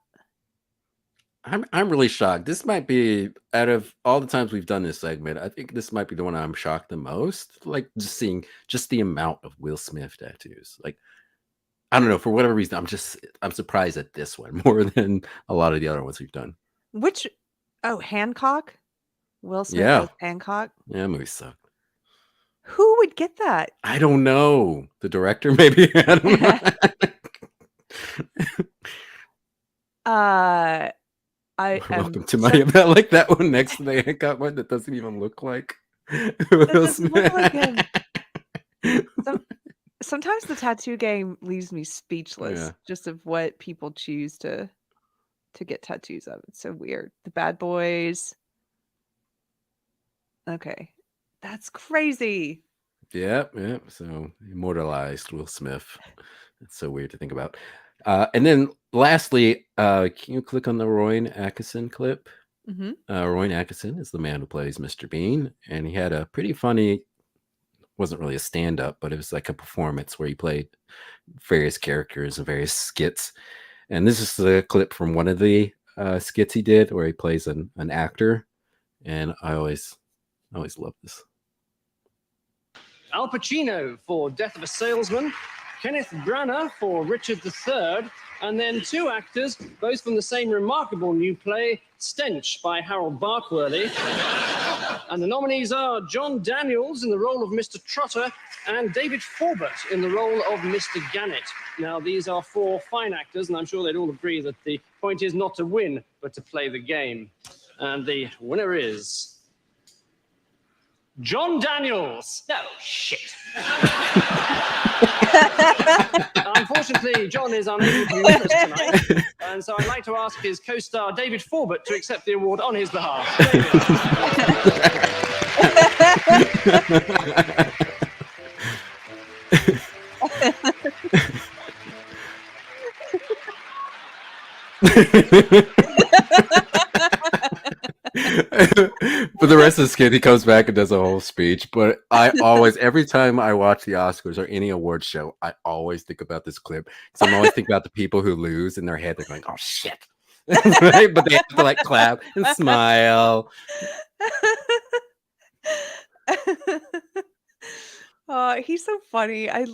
I'm really shocked. This might be, out of all the times we've done this segment, I think this might be the one I'm shocked the most. Like, just seeing just the amount of Will Smith tattoos. Like, I don't know, for whatever reason, I'm surprised at this one more than a lot of the other ones we've done. Hancock? Will Smith Yeah. as Hancock? Yeah, that movie sucked. Who would get that? I don't know. The director, maybe. I don't know. Welcome to my event. Like that one next to the Hancock one that doesn't even look like Will Smith. Look like him. Sometimes the tattoo game leaves me speechless, just of what people choose to get tattoos of. It's so weird. The Bad Boys. Okay, that's crazy. Yep. So immortalized Will Smith. It's so weird to think about. And then lastly, can you click on the Rowan Atkinson clip? Mm-hmm. Rowan Atkinson is the man who plays Mr. Bean, and he had a pretty funny, wasn't really a stand-up, but it was like a performance where he played various characters and various skits. And this is the clip from one of the skits he did where he plays an actor. And I always love this. Al Pacino for Death of a Salesman, Kenneth Branagh for Richard III, and then two actors, both from the same remarkable new play, Stench by Harold Barkworley. And the nominees are John Daniels in the role of Mr. Trotter and David Forbert in the role of Mr. Gannett. Now, these are four fine actors, and I'm sure they'd all agree that the point is not to win, but to play the game. And the winner is John Daniels. No, shit. Unfortunately, John is unable to be with us tonight, and so I'd like to ask his co-star David Forbert to accept the award on his behalf. For the rest of the skit, he comes back and does a whole speech. But I always, every time I watch the Oscars or any award show, I always think about this clip. Because I'm always thinking about the people who lose in their head. They're going, "Oh shit!" Right? But they have to like clap and smile. He's so funny. I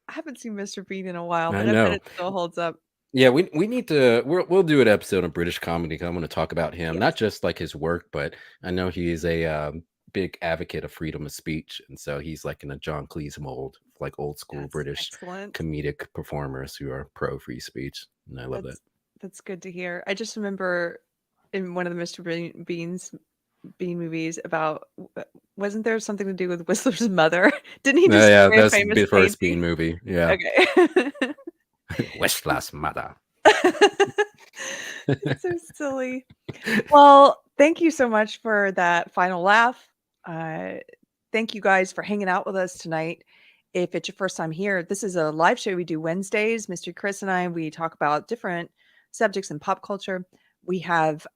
haven't seen Mr. Bean in a while, I but I bet know. it still holds up. Yeah, we need to. We'll do an episode on British comedy. I want to talk about him, Yes. not just like his work, but I know he is a big advocate of freedom of speech, and so he's like in a John Cleese mold, like old school That's British excellent. comedic performers who are pro free speech, and I love that. That's good to hear. I just remember in one of the Mr. Bean movies about, wasn't there something to do with Whistler's mother? Didn't he just Yeah, wear a that's famous the first painting? Bean movie. Yeah, Okay. Whistler's mother. It's so silly. Well, thank you so much for that final laugh. Thank you guys for hanging out with us tonight. If it's your first time here, this is a live show we do Wednesdays. Mr. Chris and I, we talk about different subjects in pop culture. We have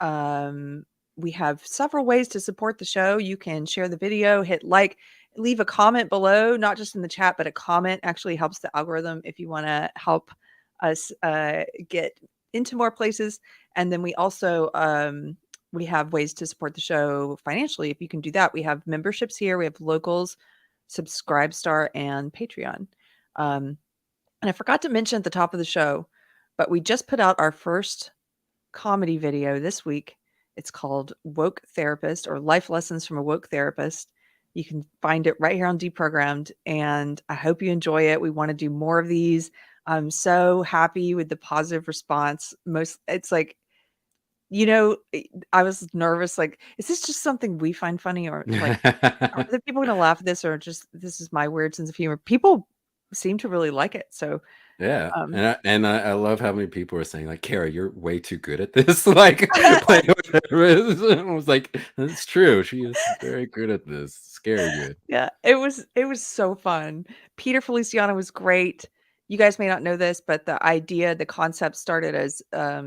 several ways to support the show. You can share the video, hit like, leave a comment below, not just in the chat, but a comment actually helps the algorithm if you want to help us get into more places. And then we also we have ways to support the show financially. If you can do that, we have memberships here. We have Locals, Subscribestar, and Patreon. And I forgot to mention at the top of the show, but we just put out our first comedy video this week. It's called Woke Therapist, or Life Lessons from a Woke Therapist. You can find it right here on Deprogrammed, and I hope you enjoy it. We want to do more of these. I'm so happy with the positive response. It's like, I was nervous. Like, is this just something we find funny, or like, are the people going to laugh at this, or just this is my weird sense of humor? People seem to really like it. So yeah, and I love how many people are saying like, "Kara, you're way too good at this." Like, playing whatever it is. I was like, "That's true. She is very good at this. Scary good." Yeah, it was so fun. Peter Feliciano was great. You guys may not know this, but the concept started as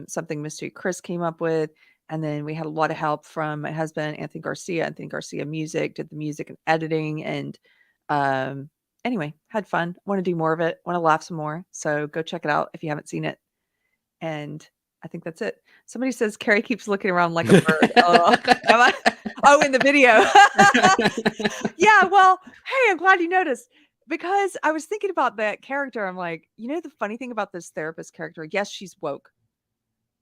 something Mr. Chris came up with. And then we had a lot of help from my husband, Anthony Garcia Music, did the music and editing. And anyway, had fun. Want to do more of it. Want to laugh some more. So go check it out if you haven't seen it. And I think that's it. Somebody says Keri keeps looking around like a bird. LOL. Am I? Oh, in the video. Yeah, well, hey, I'm glad you noticed. Because I was thinking about that character. I'm like, the funny thing about this therapist character, yes, she's woke.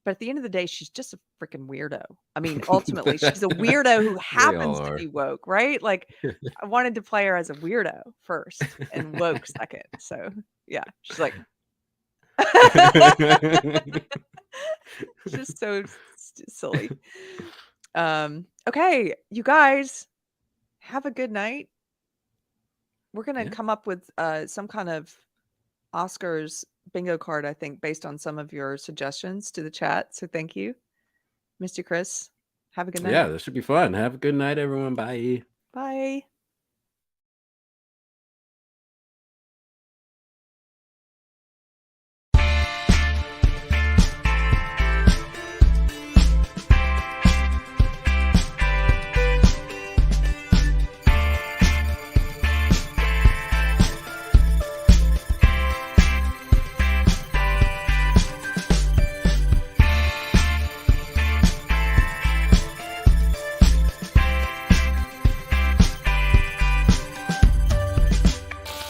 But at the end of the day, she's just a freaking weirdo. I mean, ultimately, she's a weirdo who happens to be woke, right? Like, I wanted to play her as a weirdo first and woke second. So, yeah, she's like, just so silly. Okay, you guys, have a good night. We're gonna come up with some kind of Oscars bingo card, I think, based on some of your suggestions to the chat. So thank you, Mr. Chris. Have a good night. Yeah, this should be fun. Have a good night, everyone. Bye. Bye.